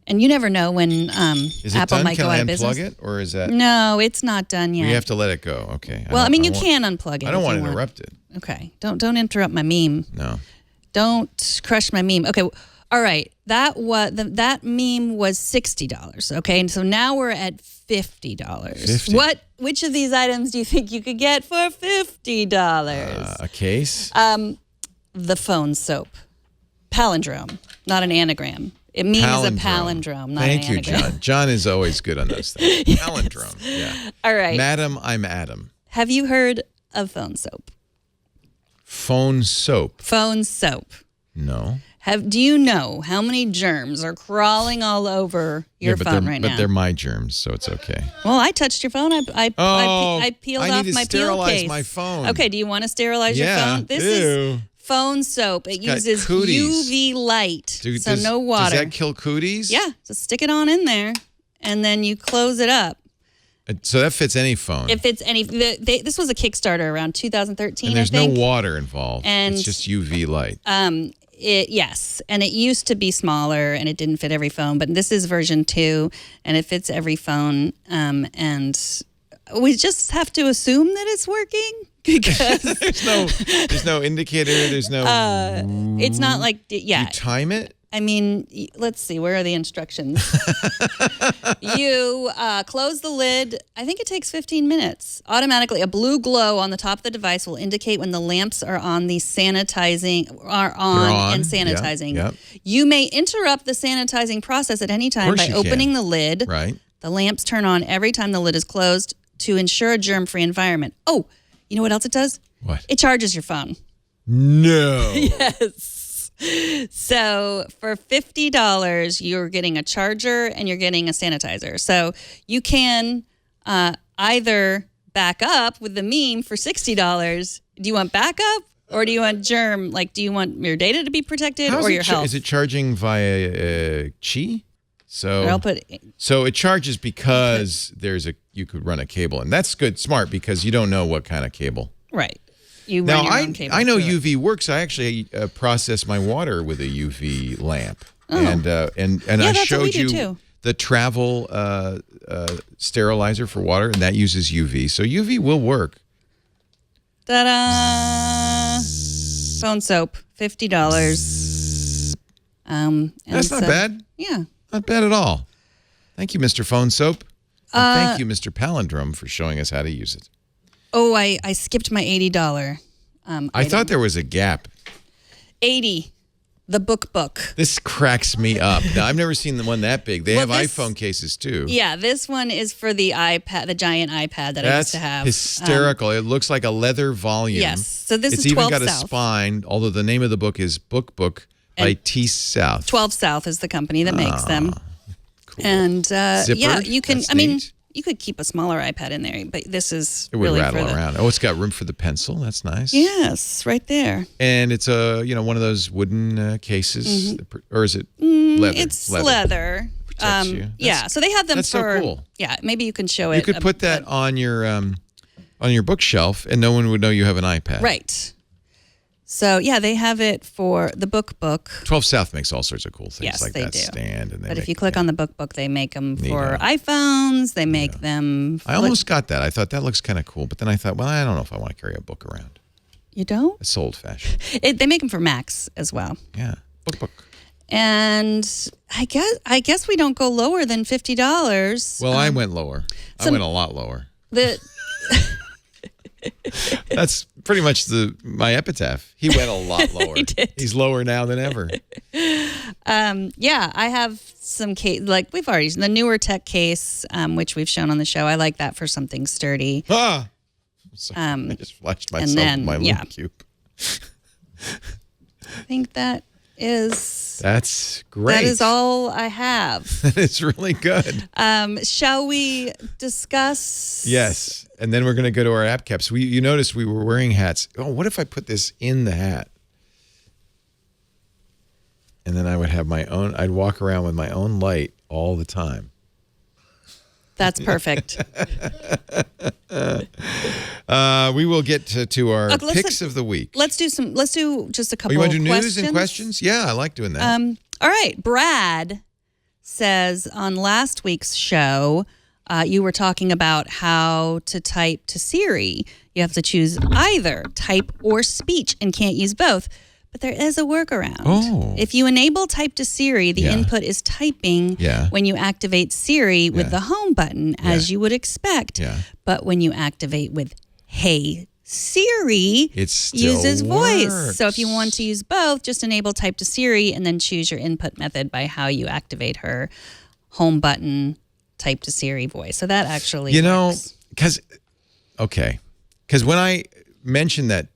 And you never know when Apple might go out of business. Can I unplug it, or is that? No, it's not done yet. You have to let it go. Okay. Well, I mean, you can unplug it. I don't want to interrupt it. Okay. Don't interrupt my meme. No. Don't crush my meme. Okay. All right. That meme was $60. Okay. And so now we're at $50. Which of these items do you think you could get for $50? A case? The phone soap. Palindrome, not an anagram. It means a palindrome, not an anagram. Thank you, John. John is always good on those things. Yes. Palindrome, yeah. All right. Madam, I'm Adam. Have you heard of phone soap? Phone soap? Phone soap. No. Do you know how many germs are crawling all over your phone right now? But they're my germs, so it's okay. Well, I touched your phone. I peeled off my peel case. I need to sterilize my phone. Okay, do you want to sterilize your phone? This is phone soap. It uses UV light, so no water. Does that kill cooties? Yeah, so stick it on in there, and then you close it up. So that fits any phone. It fits any. This was a Kickstarter around 2013. And there's no water involved. And it's just UV light. Yes, and it used to be smaller, and it didn't fit every phone. But this is version 2, and it fits every phone. And we just have to assume that it's working. Because there's no indicator. There's no. It's not like You time it. I mean, let's see. Where are the instructions? You close the lid. I think it takes 15 minutes. Automatically, a blue glow on the top of the device will indicate when the lamps are on and sanitizing. Yep. You may interrupt the sanitizing process at any time by opening the lid. Right. The lamps turn on every time the lid is closed to ensure a germ-free environment. Oh, you know what else it does? What? It charges your phone. No. Yes. So for $50, you're getting a charger and you're getting a sanitizer. So you can either back up with the meme for $60. Do you want backup or do you want germ? Like, do you want your data to be protected or your health? Is it charging via Qi? So it charges because you could run a cable, and that's good, smart, because you don't know what kind of cable. Right. You now, run your own cable I know through UV works. I actually process my water with a UV lamp, Oh. and I that's what showed we do you too. the travel sterilizer for water, and that uses UV. So UV will work. Ta-da! Phone soap, $50. That's not bad. Yeah. Not bad at all. Thank you, Mr. Phone Soap. And thank you, Mr. Palindrome, for showing us how to use it. Oh, I skipped my $80. I thought there was a gap. 80, the book. This cracks me up. Now, I've never seen the one that big. They have this- iPhone cases, too. Yeah, this one is for the iPad, the giant iPad that I used to have. Hysterical. It looks like a leather volume. Yes. So this it's is 12 even got South. a spine, although the name of the book is Book by T. South. 12 South is the company that makes them. Cool. And Zippered? yeah, you can. That's I mean, neat. you could keep a smaller iPad in there, but this is It would really rattle for the, around. Oh, it's got room for the pencil. That's nice. Yes, right there. And it's one of those wooden cases, or is it leather? It's leather. Protects you. Yeah, so they have them that's for. so cool. Yeah, maybe you can show it. You could put that on your bookshelf, and no one would know you have an iPad. Right. So yeah, they have it for the book. 12 South makes all sorts of cool things Yes, like they that do. stand. And But if you click on the book, they make them for Neato. iPhones. They make them. I almost got that. I thought that looks kind of cool, but then I thought, well, I don't know if I want to carry a book around. You don't? It's old-fashioned. They make them for Macs as well. Yeah, book. And I guess we don't go lower than $50. Well, I went lower. I went a lot lower. That's pretty much my epitaph. He went a lot lower. He did. He's lower now than ever. Yeah, I have some case, like we've already the newer tech case, which we've shown on the show. I like that for something sturdy. Ah! Sorry, I just flashed myself then, with my yeah. Loop Cube. I think that's great. That is all I have. It's really good. Shall we discuss? Yes. And then we're going to go to our app caps. You noticed we were wearing hats. Oh, what if I put this in the hat? And then I would have I'd walk around with my own light all the time. That's perfect. We will get to our Okay, picks of the week. Let's do just a couple You want to of do questions. news and questions? Yeah, I like doing that. All right. Brad says on last week's show, you were talking about how to type to Siri. You have to choose either type or speech and can't use both. But there is a workaround. Oh. If you enable type to Siri, the input is typing when you activate Siri with the home button, as you would expect. Yeah. But when you activate with Hey Siri, It still uses voice. works. So if you want to use both, just enable type to Siri and then choose your input method by how you activate her home button, type to Siri voice. So that actually works. because when I mentioned that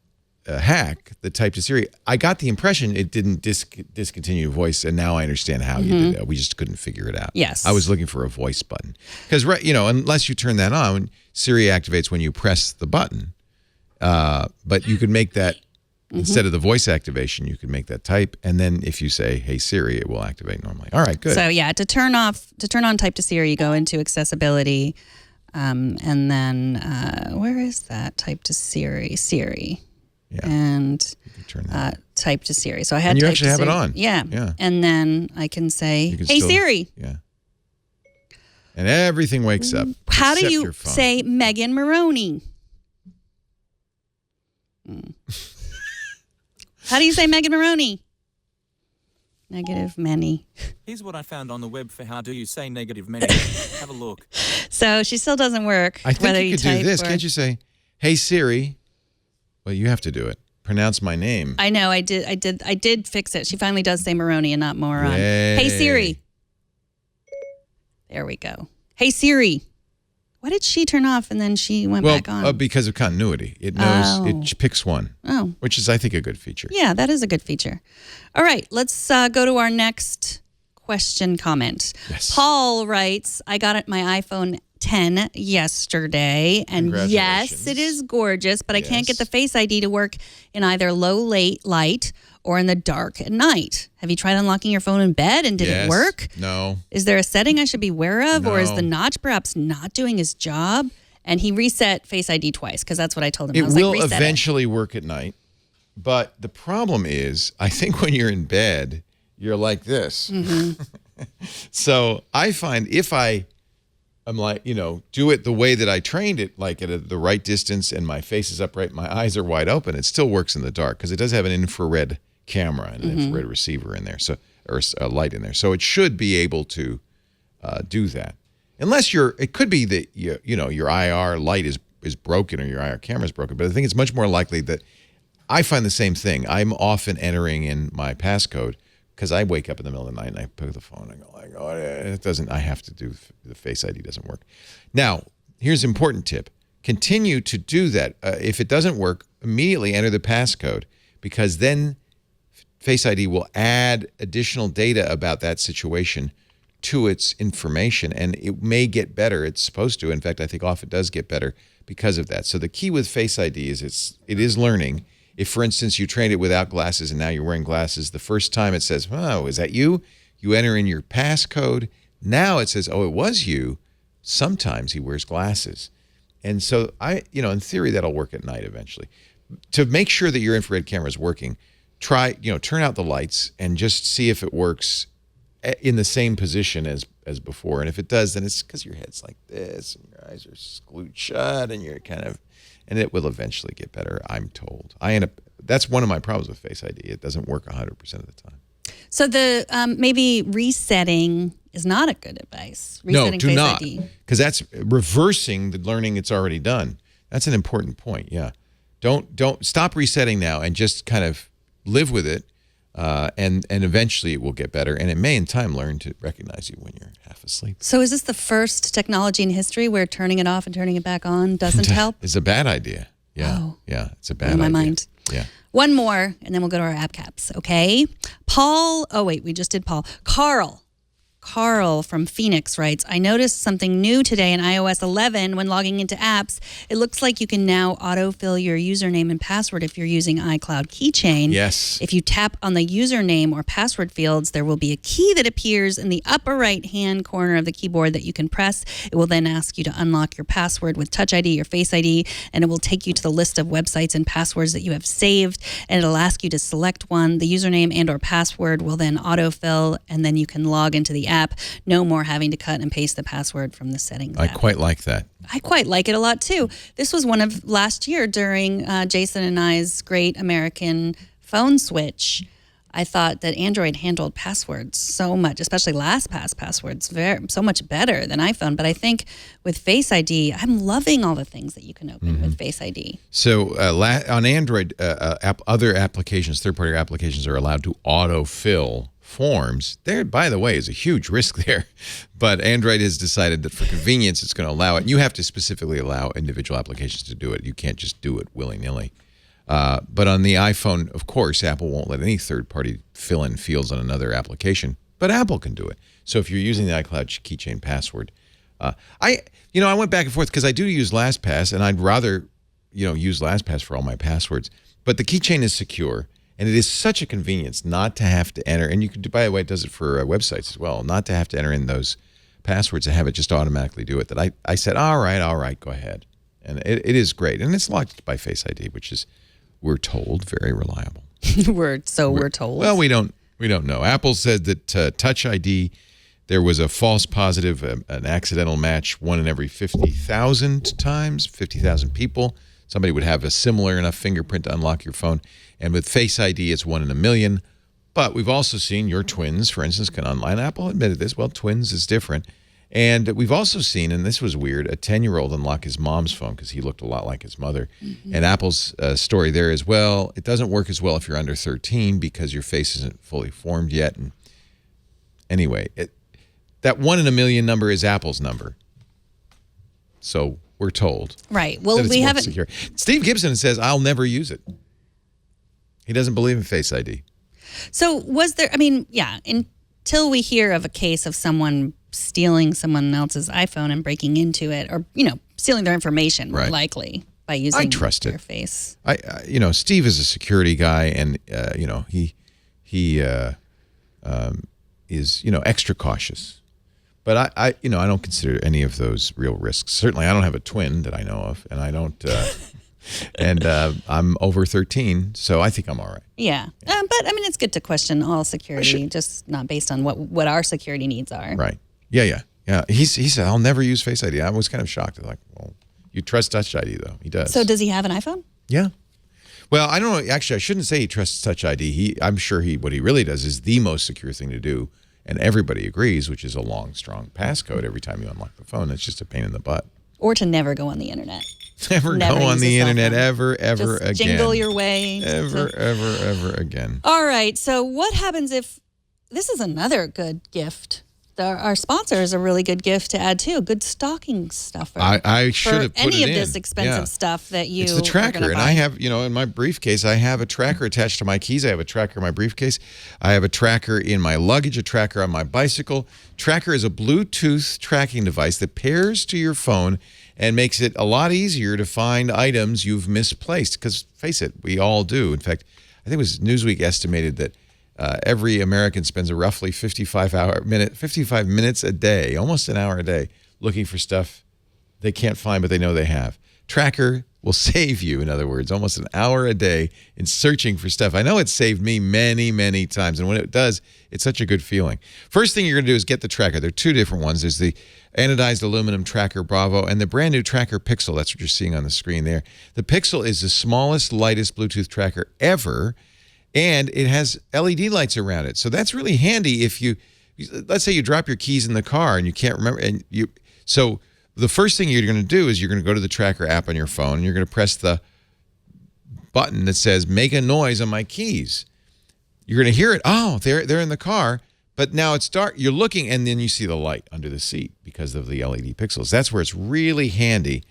hack, the type to Siri, I got the impression it didn't discontinue voice, and now I understand how you did that. We just couldn't figure it out. Yes. I was looking for a voice button because unless you turn that on, Siri activates when you press the button. But you could make that instead of the voice activation, you could make that type, and then if you say "Hey Siri," it will activate normally. All right, good. So yeah, to turn on type to Siri, you go into accessibility, and then where is that type to Siri? Siri. Yeah. And turn that. type to Siri. So I had And you type actually to have it Siri. on. Yeah. Yeah. And then I can say, You can "Hey still- Siri." Yeah. And everything wakes up. How do except you your phone. say Megan Maroney? How do you say Megan Maroney? Negative many. Here's what I found on the web for how do you say negative many. Have a look. So she still doesn't work. I think whether you could do type this. or- Can't you say, "Hey Siri"? Well, you have to do it. Pronounce my name. I know. I did fix it. She finally does say Maroney and not moron. Yay. Hey Siri. There we go. Hey Siri. Why did she turn off and then she went back on? Because of continuity. It knows, it picks one, which is, I think, a good feature. Yeah, that is a good feature. All right, let's go to our next question comment. Yes. Paul writes, I got my iPhone 10 yesterday, and yes, it is gorgeous, but I can't get the Face ID to work in either low light or in the dark at night. Have you tried unlocking your phone in bed and did it work? No. Is there a setting I should be aware of, or is No. the notch perhaps not doing his job? And he reset Face ID twice because that's what I told him. I It was will like, reset eventually work at night, but the problem is, I think when you're in bed, you're like this. So I find if I'm like, do it the way that I trained it, like at the right distance and my face is upright, my eyes are wide open, it still works in the dark because it does have an infrared camera and an infrared receiver in there, or a light in there. So it should be able to do that. Unless it could be that your IR light is broken or your IR camera is broken, but I think it's much more likely that I find the same thing. I'm often entering in my passcode because I wake up in the middle of the night and I pick up the phone and I go like, oh, it doesn't. I have to do the Face ID doesn't work. Now, here's an important tip: continue to do that. If it doesn't work, immediately enter the passcode because then Face ID will add additional data about that situation to its information, and it may get better. It's supposed to. In fact, I think often does get better because of that. So the key with Face ID is it is learning. If, for instance, you trained it without glasses and now you're wearing glasses, the first time it says, oh, is that you? You enter in your passcode. Now it says, oh, it was you. Sometimes he wears glasses. And so in theory, that'll work at night eventually. To make sure that your infrared camera is working, try, turn out the lights and just see if it works in the same position as before. And if it does, then it's because your head's like this and your eyes are glued shut and you're and it will eventually get better, I'm told. That's one of my problems with Face ID. It doesn't work 100% of the time. So the maybe resetting is not a good advice. No, do Face not. ID. Because that's reversing the learning it's already done. That's an important point, yeah. Don't stop resetting now and just kind of live with it. And eventually it will get better, and it may in time learn to recognize you when you're half asleep. So is this the first technology in history where turning it off and turning it back on doesn't help? It's a bad idea. Yeah, Oh. yeah, it's a bad In my idea. mind. Yeah. One more, and then we'll go to our app caps, okay? Paul, oh wait, we just did Paul. Carl from Phoenix writes, I noticed something new today in iOS 11 when logging into apps. It looks like you can now autofill your username and password if you're using iCloud Keychain. Yes. If you tap on the username or password fields, there will be a key that appears in the upper right-hand corner of the keyboard that you can press. It will then ask you to unlock your password with Touch ID or Face ID, and it will take you to the list of websites and passwords that you have saved, and it'll ask you to select one. The username and or password will then autofill, and then you can log into the app. No more having to cut and paste the password from the settings I app. quite like that. I quite like it a lot too. This was one of last year during Jason and I's great American phone switch. I thought that Android handled passwords so much, especially LastPass passwords, so much better than iPhone. But I think with Face ID, I'm loving all the things that you can open with Face ID. So on Android, other applications, third-party applications are allowed to autofill forms. There, by the way, is a huge risk there. But Android has decided that for convenience, it's going to allow it. And you have to specifically allow individual applications to do it. You can't just do it willy-nilly. But on the iPhone, of course, Apple won't let any third party fill in fields on another application, but Apple can do it. So if you're using the iCloud keychain password, I went back and forth because I do use LastPass, and I'd rather, use LastPass for all my passwords. But the keychain is secure, and it is such a convenience not to have to enter. And you can, by the way, it does it for websites as well, not to have to enter in those passwords and have it just automatically do it. That I said, all right, go ahead, and it is great, and it's locked by Face ID, which is, we're told, very reliable. We're told. Well, we don't know. Apple said that Touch ID, there was a false positive, an accidental match, 1 in every 50,000 times, 50,000 people. Somebody would have a similar enough fingerprint to unlock your phone. And with Face ID, it's 1 in a million. But we've also seen your twins, for instance, can online. Apple admitted this. Well, twins is different. And we've also seen, and this was weird, a 10-year-old unlock his mom's phone because he looked a lot like his mother. And Apple's story there is, well, it doesn't work as well if you're under 13 because your face isn't fully formed yet. And anyway, that 1 in a million number is Apple's number. So we're told. Right. Well, we haven't. Secure. Steve Gibson says, I'll never use it. He doesn't believe in Face ID. So was there, I mean, yeah, until we hear of a case of someone stealing someone else's iPhone and breaking into it or, stealing their information, more likely by using their face. Steve is a security guy and, he is, extra cautious. But I don't consider any of those real risks. Certainly, I don't have a twin that I know of, and I don't, and I'm over 13, so I think I'm all right. Yeah. But I mean, it's good to question all security, just not based on what our security needs are. Right. Yeah. He said, I'll never use Face ID. I was kind of shocked. Like, well, you trust Touch ID, though. He does. So does he have an iPhone? Yeah. Well, I don't know. Actually, I shouldn't say he trusts Touch ID. I'm sure what he really does is the most secure thing to do. And everybody agrees, which is a long, strong passcode every time you unlock the phone. It's just a pain in the butt. Or to never go on the internet. Never go on the internet ever just again. Jingle your way. Ever again. All right. So what happens if this is another good gift? Our sponsor is a really good gift to add too. Good stocking stuffer. I should have put any it of this expensive stuff that you. It's the tracker, and I have, in my briefcase, I have a tracker attached to my keys. I have a tracker in my briefcase. I have a tracker in my luggage. A tracker on my bicycle. Tracker is a Bluetooth tracking device that pairs to your phone and makes it a lot easier to find items you've misplaced. Because face it, we all do. In fact, I think it was Newsweek estimated that. Every American spends a roughly 55 minutes a day, almost an hour a day, looking for stuff they can't find, but they know they have. Tracker will save you, in other words, almost an hour a day in searching for stuff. I know it's saved me many, many times, and when it does, it's such a good feeling. First thing you're going to do is get the tracker. There are two different ones. There's the anodized aluminum Tracker Bravo and the brand new Tracker Pixel. That's what you're seeing on the screen there. The Pixel is the smallest, lightest Bluetooth tracker ever. And it has LED lights around it. So that's really handy if let's say you drop your keys in the car and you can't remember. So the first thing you're going to do is you're going to go to the Tracker app on your phone and you're going to press the button that says, make a noise on my keys. You're going to hear it. Oh, they're in the car. But now it's dark. You're looking and then you see the light under the seat because of the LED pixels. That's where it's really handy.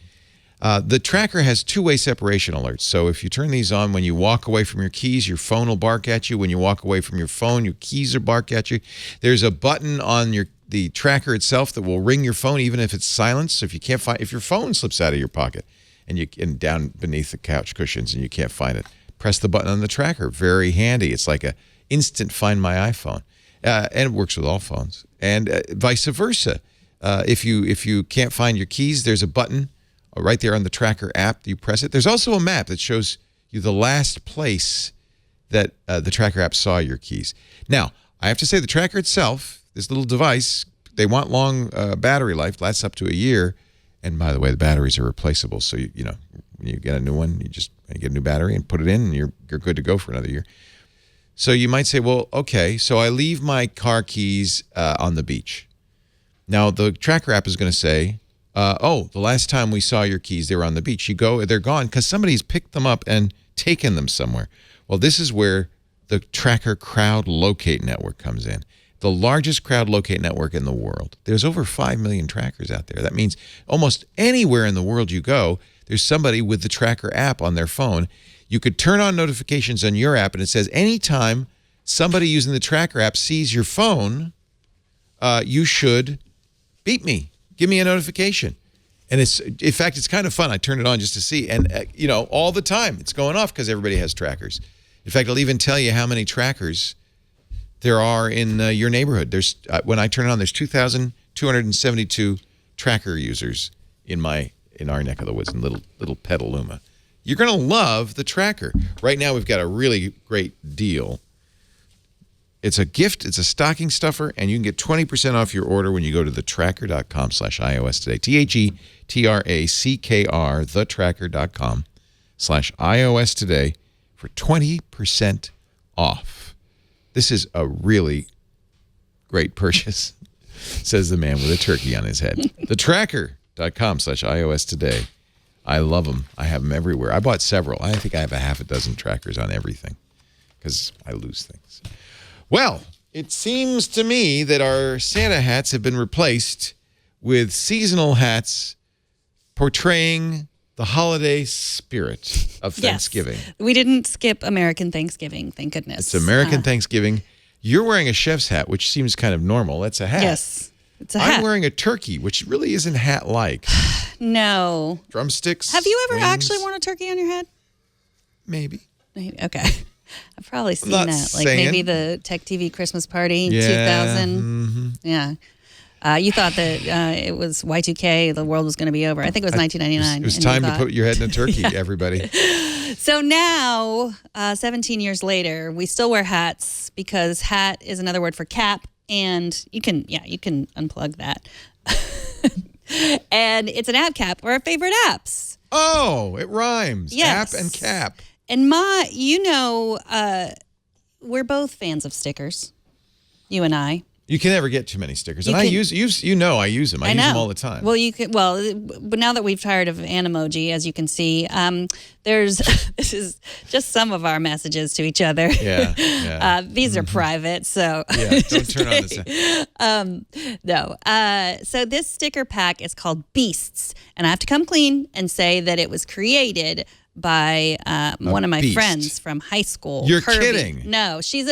The tracker has two-way separation alerts. So if you turn these on, when you walk away from your keys, your phone will bark at you. When you walk away from your phone, your keys will bark at you. There's a button on the tracker itself that will ring your phone even if it's silenced. So if your phone slips out of your pocket and down beneath the couch cushions and you can't find it, press the button on the tracker. Very handy. It's like a instant Find My iPhone. And it works with all phones. And vice versa. If you can't find your keys, there's a button right there on the Tracker app. You press it. There's also a map that shows you the last place that the Tracker app saw your keys. Now, I have to say the Tracker itself, this little device, they want long battery life, lasts up to a year. And by the way, the batteries are replaceable. So, when you get a new one, you get a new battery and put it in and you're good to go for another year. So you might say, well, okay, so I leave my car keys on the beach. Now, the Tracker app is going to say, the last time we saw your keys, they were on the beach. You go, they're gone because somebody's picked them up and taken them somewhere. Well, this is where the Tracker Crowd Locate Network comes in. The largest crowd locate network in the world. There's over 5 million trackers out there. That means almost anywhere in the world you go, there's somebody with the Tracker app on their phone. You could turn on notifications on your app, and it says anytime somebody using the Tracker app sees your phone, you should beep me. Give me a notification. And in fact, it's kind of fun. I turned it on just to see. And, all the time it's going off because everybody has trackers. In fact, I'll even tell you how many trackers there are in your neighborhood. There's when I turn it on, there's 2,272 tracker users in our neck of the woods in little Petaluma. You're going to love the tracker. Right now, we've got a really great deal. It's a gift. It's a stocking stuffer, and you can get 20% off your order when you go to thetracker.com/iOS today. TheTrackr, thetracker.com/iOS today for 20% off. This is a really great purchase, says the man with a turkey on his head. TheTracker.com/iOS today. I love them. I have them everywhere. I bought several. I think I have a half a dozen trackers on everything because I lose things. Well, it seems to me that our Santa hats have been replaced with seasonal hats portraying the holiday spirit of Thanksgiving. Yes. We didn't skip American Thanksgiving, thank goodness. It's American Thanksgiving. You're wearing a chef's hat, which seems kind of normal. That's a hat. Yes, it's a hat. I'm wearing a turkey, which really isn't hat-like. No. Drumsticks. Have you ever wings? actually worn a turkey on your head? Maybe. Okay. I've probably seen not that. Like saying. maybe the Tech TV Christmas party in Yeah. 2000. Mm-hmm. Yeah. You thought that it was Y2K, the world was going to be over. I think it was 1999. It was and time you to put your head in a turkey, everybody. So now, 17 years later, we still wear hats because hat is another word for cap, and you can unplug that. And it's an app cap or our favorite apps. Oh, it rhymes. Yes. App and cap. And we're both fans of stickers. You and I. You can never get too many stickers. You And I can- use I use them. I use them all the time. Well, but now that we've tired of Animoji, as you can see, there's this is just some of our messages to each other. Yeah. These are private, so Yeah, don't turn on the sound. no. So this sticker pack is called Beasts, and I have to come clean and say that it was created by one of my beast. friends from high school. You're Kirby. kidding. No, she's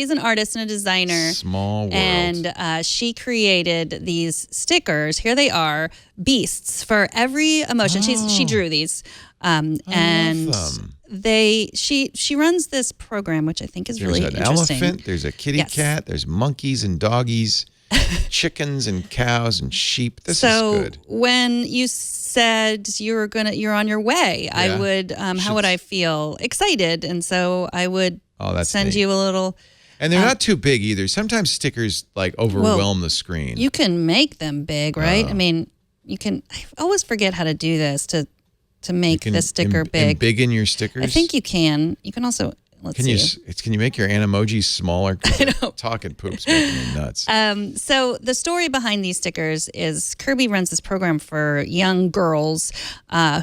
an artist and a designer. Small world. And she created these stickers. Here they are, beasts for every emotion. She drew these, and love them. she runs this program, which I think is There's really an interesting. elephant. There's a kitty Yes. cat. There's monkeys and doggies, chickens and cows and sheep. This So is good. when you said you're on your way, I Yeah. would how would I feel? Excited, and so I would Oh, send neat. you a little. And they're not too big either. Sometimes stickers like overwhelm the screen. You can make them big, right? I mean, you can. I always forget how to do this to make the sticker big. Embiggen your stickers. I think you can. You can also. Let's Can see. you make your Animojis smaller? Talking poop's making me nuts. So the story behind these stickers is Kirby runs this program for young girls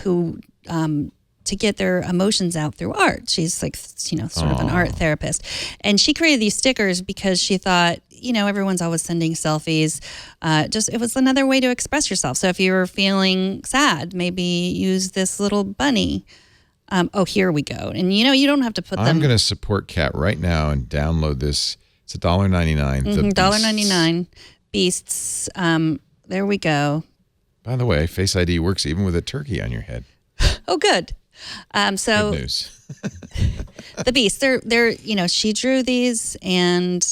who to get their emotions out through art. She's like, sort of an art therapist. And she created these stickers because she thought, everyone's always sending selfies. It was another way to express yourself. So if you were feeling sad, maybe use this little bunny. Here we go. And you don't have to put them. I'm going to support Kat right now and download this. It's $1.99. $1.99. Beasts. There we go. By the way, Face ID works even with a turkey on your head. Oh, good. So Good news. the Beasts, they're she drew these, and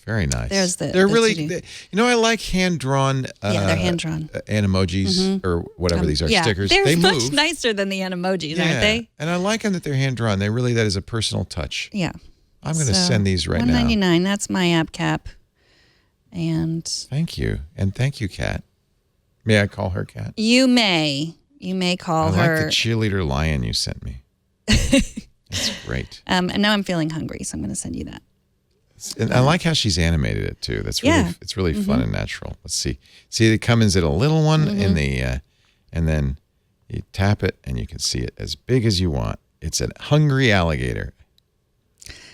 Very nice. There's the They're the really, to-do. I like hand drawn. They're hand-drawn. Animojis or whatever these are, yeah, stickers. They're They much move. nicer than the Animojis, Yeah. aren't they? And I like them that they're hand drawn. That is a personal touch. Yeah. I'm going to send these right now. $1.99. That's my app cap. And Thank you. And thank you, Kat. May I call her Kat? you may call I her. like the cheerleader lion you sent me. That's great. And now I'm feeling hungry, so I'm going to send you that. And I like how she's animated it too. That's really, Yeah. it's really fun and natural. Let's see. See, it comes in a little one in the, and then you tap it and you can see it as big as you want. It's a hungry alligator.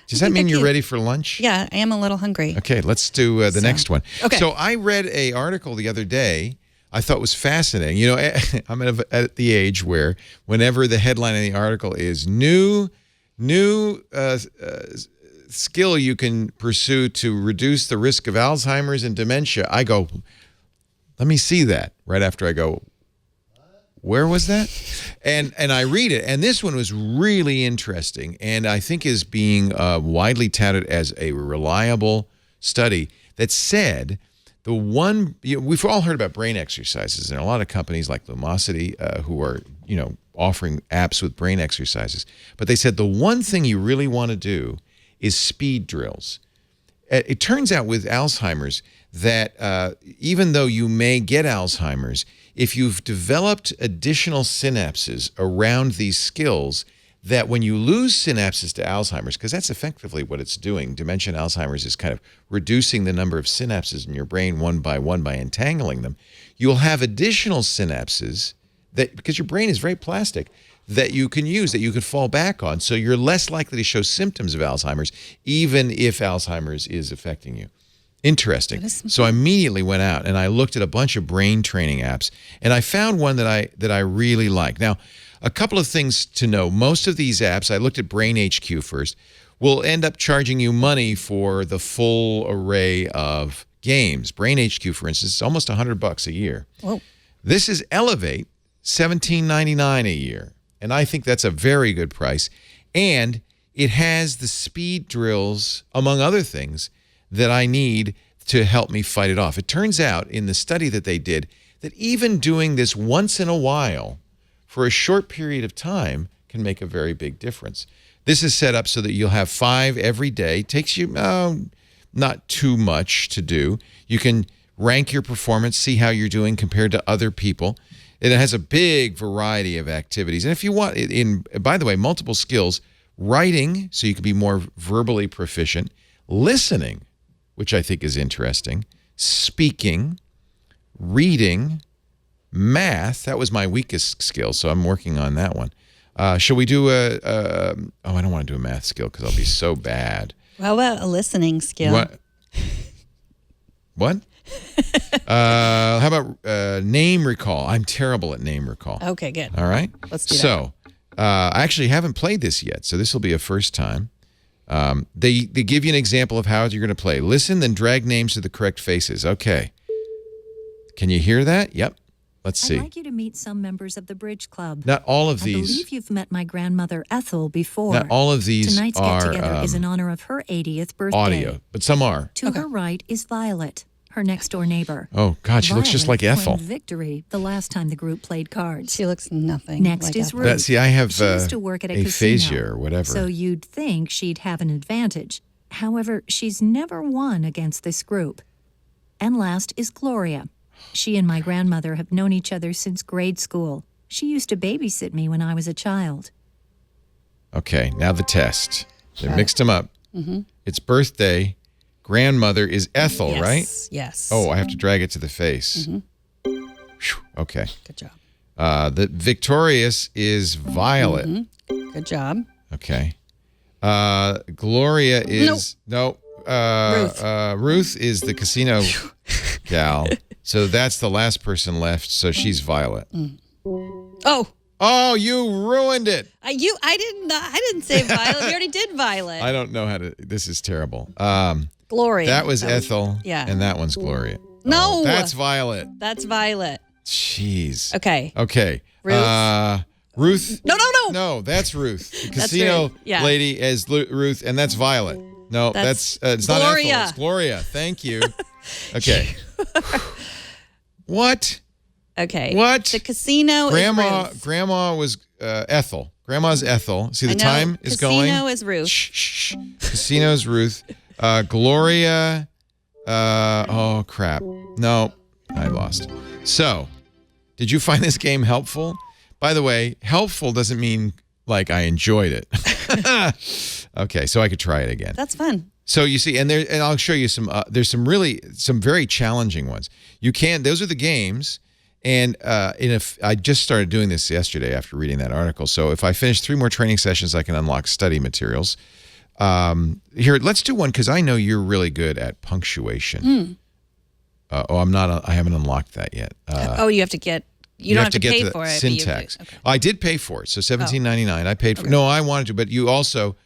Does that think mean they're you're cute. ready for lunch? Yeah, I am a little hungry. Okay, let's do the next one. Okay. So I read a article the other day I thought was fascinating. I'm at the age where whenever the headline in the article is new skill you can pursue to reduce the risk of Alzheimer's and dementia, I go, let me see that. Right after I go, where was that? And I read it, and this one was really interesting, and I think is being widely touted as a reliable study that said we've all heard about brain exercises, and a lot of companies like Lumosity who are offering apps with brain exercises. But they said the one thing you really want to do is speed drills. It turns out with Alzheimer's that even though you may get Alzheimer's, if you've developed additional synapses around these skills, that when you lose synapses to Alzheimer's, because that's effectively what it's doing, dementia and Alzheimer's is kind of reducing the number of synapses in your brain one by entangling them, you'll have additional synapses that, because your brain is very plastic, that you can use, that you can fall back on. So you're less likely to show symptoms of Alzheimer's, even if Alzheimer's is affecting you. Interesting. So I immediately went out and I looked at a bunch of brain training apps, and I found one that I really like. Now, a couple of things to know. Most of these apps, I looked at Brain HQ first, will end up charging you money for the full array of games. Brain HQ, for instance, is almost $100 a year. Whoa. This is Elevate, $17.99 a year. And I think that's a very good price. And it has the speed drills, among other things, that I need to help me fight it off. It turns out in the study that they did that even doing this once in a while for a short period of time can make a very big difference. This is set up so that you'll have 5 every day. It takes you not too much to do. You can rank your performance, see how you're doing compared to other people. It has a big variety of activities. And if you want, by the way, multiple skills, writing, so you can be more verbally proficient, listening, which I think is interesting, speaking, reading, math. That was my weakest skill, so I'm working on that one. Shall we do I don't want to do a math skill because I'll be so bad. How about a listening skill? What? How about name recall? I'm terrible at name recall. Okay, good. All right. Let's do that. So, I actually haven't played this yet, so this will be a first time. They give you an example of how you're going to play. Listen, then drag names to the correct faces. Okay. Can you hear that? Yep. Let's see. I'd like you to meet some members of the Bridge Club. Not all of I these. believe you've met my grandmother Ethel before. Not all of these Tonight's are get-together is in honor of her 80th birthday. audio, but some are. To her right is Violet, her next-door neighbor. Oh, God, she looks just like Violet Ethel. won Victory the last time the group played cards. She looks nothing. Next like is Ethel. Ruth. See, I have She used to work at a aphasia casino, or whatever. so you'd think she'd have an advantage. However, she's never won against this group. And last is Gloria. She and my grandmother have known each other since grade school. She used to babysit me when I was a child. Okay, now the test. They mixed them up. Mm-hmm. It's birthday. Grandmother is Ethel, Yes, right? Yes. Oh, I have to drag it to the face. Mm-hmm. Whew, okay. Good job. The victorious is Violet. Mm-hmm. Good job. Okay. Gloria is Ruth. Ruth is the casino gal. So that's the last person left. So she's Violet. Oh, you ruined it. I didn't say Violet. We already did Violet. I don't know how to. This is terrible. Gloria. That was Ethel. yeah. And that one's Gloria. No. Oh, that's Violet. That's Violet. Jeez. Okay. Okay. Ruth. Ruth. No. No, that's Ruth. The That's casino Ruth. Yeah. lady as Ruth, and that's Violet. No, that's it's not Gloria. Ethel. It's Gloria. Thank you. Okay. What? Okay. What? The casino Grandma. is Ruth. Grandma was Ethel. Grandma's Ethel. See, the I know. time is going. Casino is Ruth. Shh. Casino's Ruth. Gloria. Oh crap. No, I lost. So, did you find this game helpful? By the way, helpful doesn't mean like I enjoyed it. Okay, so I could try it again. That's fun. So you see, and I'll show you some. There's some very challenging ones. Those are the games, and I just started doing this yesterday after reading that article. So if I finish 3 more training sessions, I can unlock study materials. Here, let's do one because I know you're really good at punctuation. I'm not. I haven't unlocked that yet. You have to get. You don't have to pay the for it. Syntax. But you, okay. I did pay for it, so $17.99. I paid for. Okay. No, I wanted to, but you also.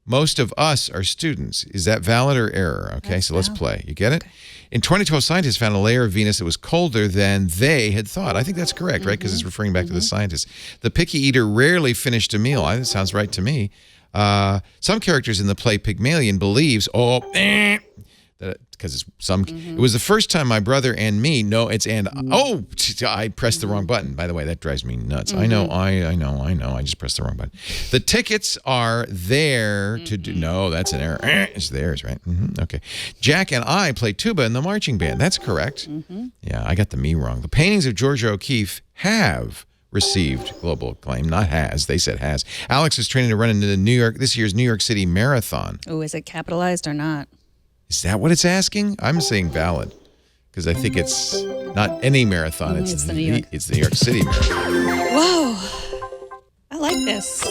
Most of us are students. Is that valid or error? Okay, That's so let's valid. play. You get it? Okay. In 2012, scientists found a layer of Venus that was colder than they had thought. I think that's correct, right? Because it's referring back to the scientists. The picky eater rarely finished a meal. That sounds right to me. Some characters in the play Pygmalion believes, because it was the first time my brother and me. No, it's and I pressed the wrong button. By the way, that drives me nuts. I know. I just pressed the wrong button. The tickets are there to do. No, that's an error. It's theirs, right? Okay. Jack and I play tuba in the marching band. That's correct. Yeah, I got the me wrong. The paintings of Georgia O'Keeffe have received global acclaim, not has. They said has. Alex is training to run into this year's New York City Marathon. Oh, is it capitalized or not? Is that what it's asking? I'm saying valid because I think it's not any marathon. It's the New York City Marathon. Whoa. I like this.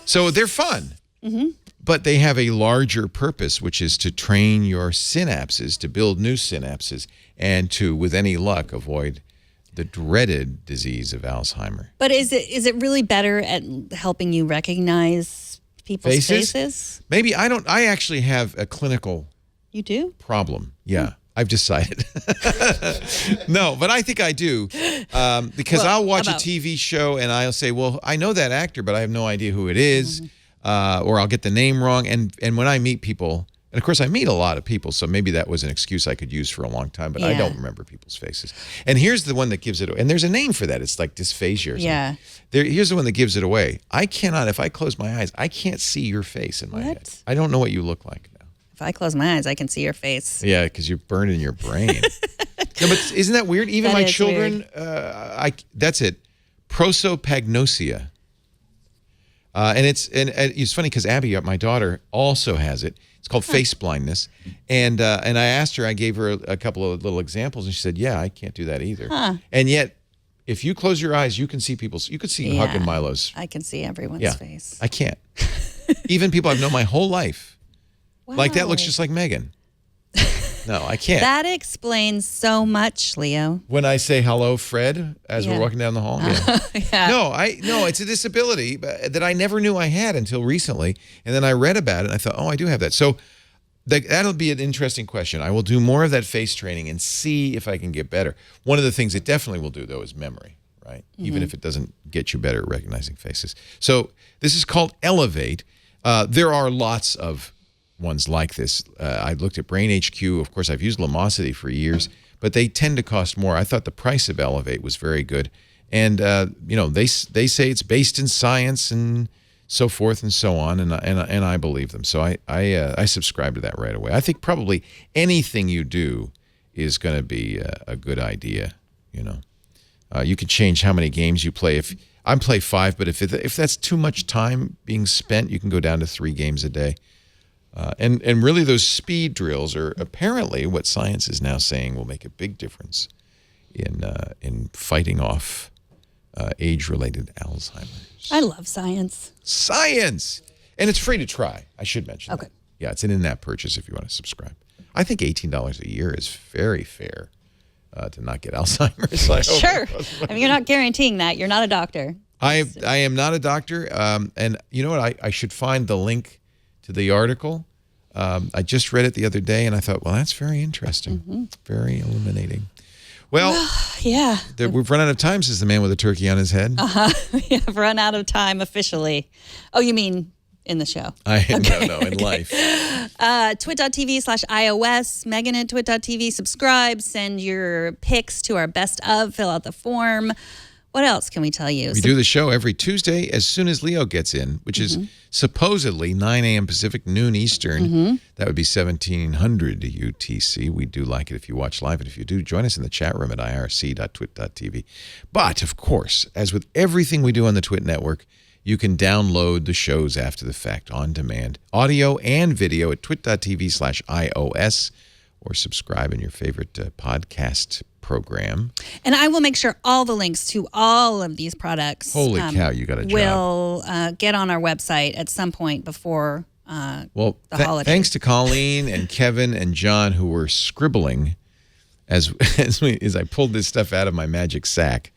So they're fun. Mm-hmm. But they have a larger purpose, which is to train your synapses, to build new synapses, and to, with any luck, avoid the dreaded disease of Alzheimer. But is it really better at helping you recognize people's faces? Maybe. I actually have a clinical You do? problem. Yeah. I've decided. No, but I think I do. Because I'll watch a TV show and I'll say, well, I know that actor, but I have no idea who it is. Or I'll get the name wrong. And when I meet people, and of course I meet a lot of people, so maybe that was an excuse I could use for a long time, but I don't remember people's faces. And here's the one that gives it away. And there's a name for that. It's like dysphasia or something. Yeah. Here's the one that gives it away. I cannot, if I close my eyes, I can't see your face in my head. I don't know what you look like now. If I close my eyes, I can see your face. Yeah, because you're burned in your brain. No, but isn't that weird? Even my children, that's it. Prosopagnosia. And it's funny because Abby, my daughter, also has it. It's called face blindness. And I asked her, I gave her a couple of little examples, and she said, yeah, I can't do that either. Huh. And yet, if you close your eyes, you can see you could see Huck and Milo's. I can see everyone's face. I can't. Even people I've known my whole life. Wow. Like that looks just like Megan. No, I can't. That explains so much, Leo. When I say hello, Fred, as we're walking down the hall. Yeah. No, it's a disability that I never knew I had until recently, and then I read about it and I thought, oh, I do have that. So that'll be an interesting question. I will do more of that face training and see if I can get better. One of the things it definitely will do, though, is memory, right? Even if it doesn't get you better at recognizing faces. So this is called Elevate. There are lots of ones like this. I looked at Brain HQ. Of course, I've used Lumosity for years, but they tend to cost more. I thought the price of Elevate was very good. And, they say it's based in science and so forth and so on, and I believe them. So I subscribe to that right away. I think probably anything you do is going to be a good idea, You can change how many games you play. If I play 5, but if that's too much time being spent, you can go down to 3 games a day. And really those speed drills are apparently what science is now saying will make a big difference in fighting off age-related Alzheimer's. I love science. Science! And it's free to try. I should mention that. Yeah, it's an in-app purchase if you want to subscribe. I think $18 a year is very fair to not get Alzheimer's. Sure. I mean, you're not guaranteeing that. You're not a doctor. I am not a doctor. And you know what? I should find the link to the article. I just read it the other day, and I thought, well, that's very interesting. Very illuminating. Well, yeah. We've run out of time, says the man with a turkey on his head. We have run out of time officially. Oh, you mean in the show? No, in life. Twit.tv/iOS, Megan at Twit.tv. Subscribe, send your pics to our best of, fill out the form. What else can we tell you? We do the show every Tuesday as soon as Leo gets in, which is supposedly 9 a.m. Pacific, noon Eastern. That would be 1700 UTC. We do like it if you watch live. And if you do, join us in the chat room at irc.twit.tv. But, of course, as with everything we do on the Twit Network, you can download the shows after the fact on demand, audio and video at twit.tv/iOS, or subscribe in your favorite podcast program. And I will make sure all the links to all of these products Holy cow, you got a job. Will get on our website at some point before the holidays. Thanks to Colleen and Kevin and John, who were scribbling as I pulled this stuff out of my magic sack.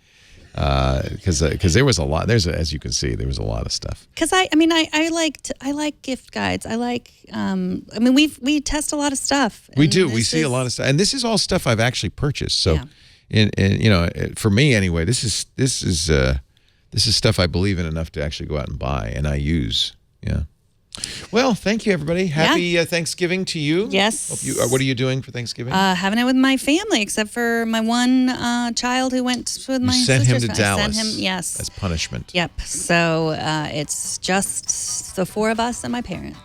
Because there was a lot. As you can see, there was a lot of stuff. Because I like gift guides. We test a lot we do. We see a lot of stuff, and this is all stuff I've actually purchased. So, for me anyway, this is stuff I believe in enough to actually go out and buy, and I use. Yeah. Well, thank you, everybody. Happy Thanksgiving to you. Yes. What are you doing for Thanksgiving? Having it with my family, except for my one child who went with my sisters. Sent him to Dallas. Sent him, yes. As punishment. Yep. So it's just the 4 of us and my parents.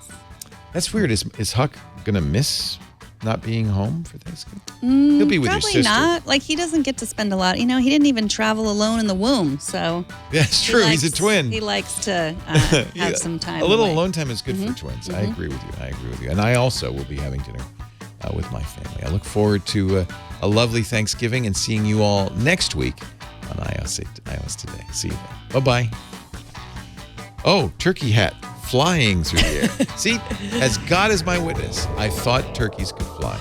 That's weird. Is Huck going to miss not being home for Thanksgiving? He'll be with your Probably sister. not. Like, he doesn't get to spend a lot. He didn't even travel alone in the womb. So That's true. He's a twin. He likes to have some time. A little away. alone time is good for twins. I agree with you. And I also will be having dinner with my family. I look forward to a lovely Thanksgiving and seeing you all next week on iOS Today. See you then. Bye-bye. Oh, turkey hat flying through the air. See, as God is my witness, I thought turkeys could fly.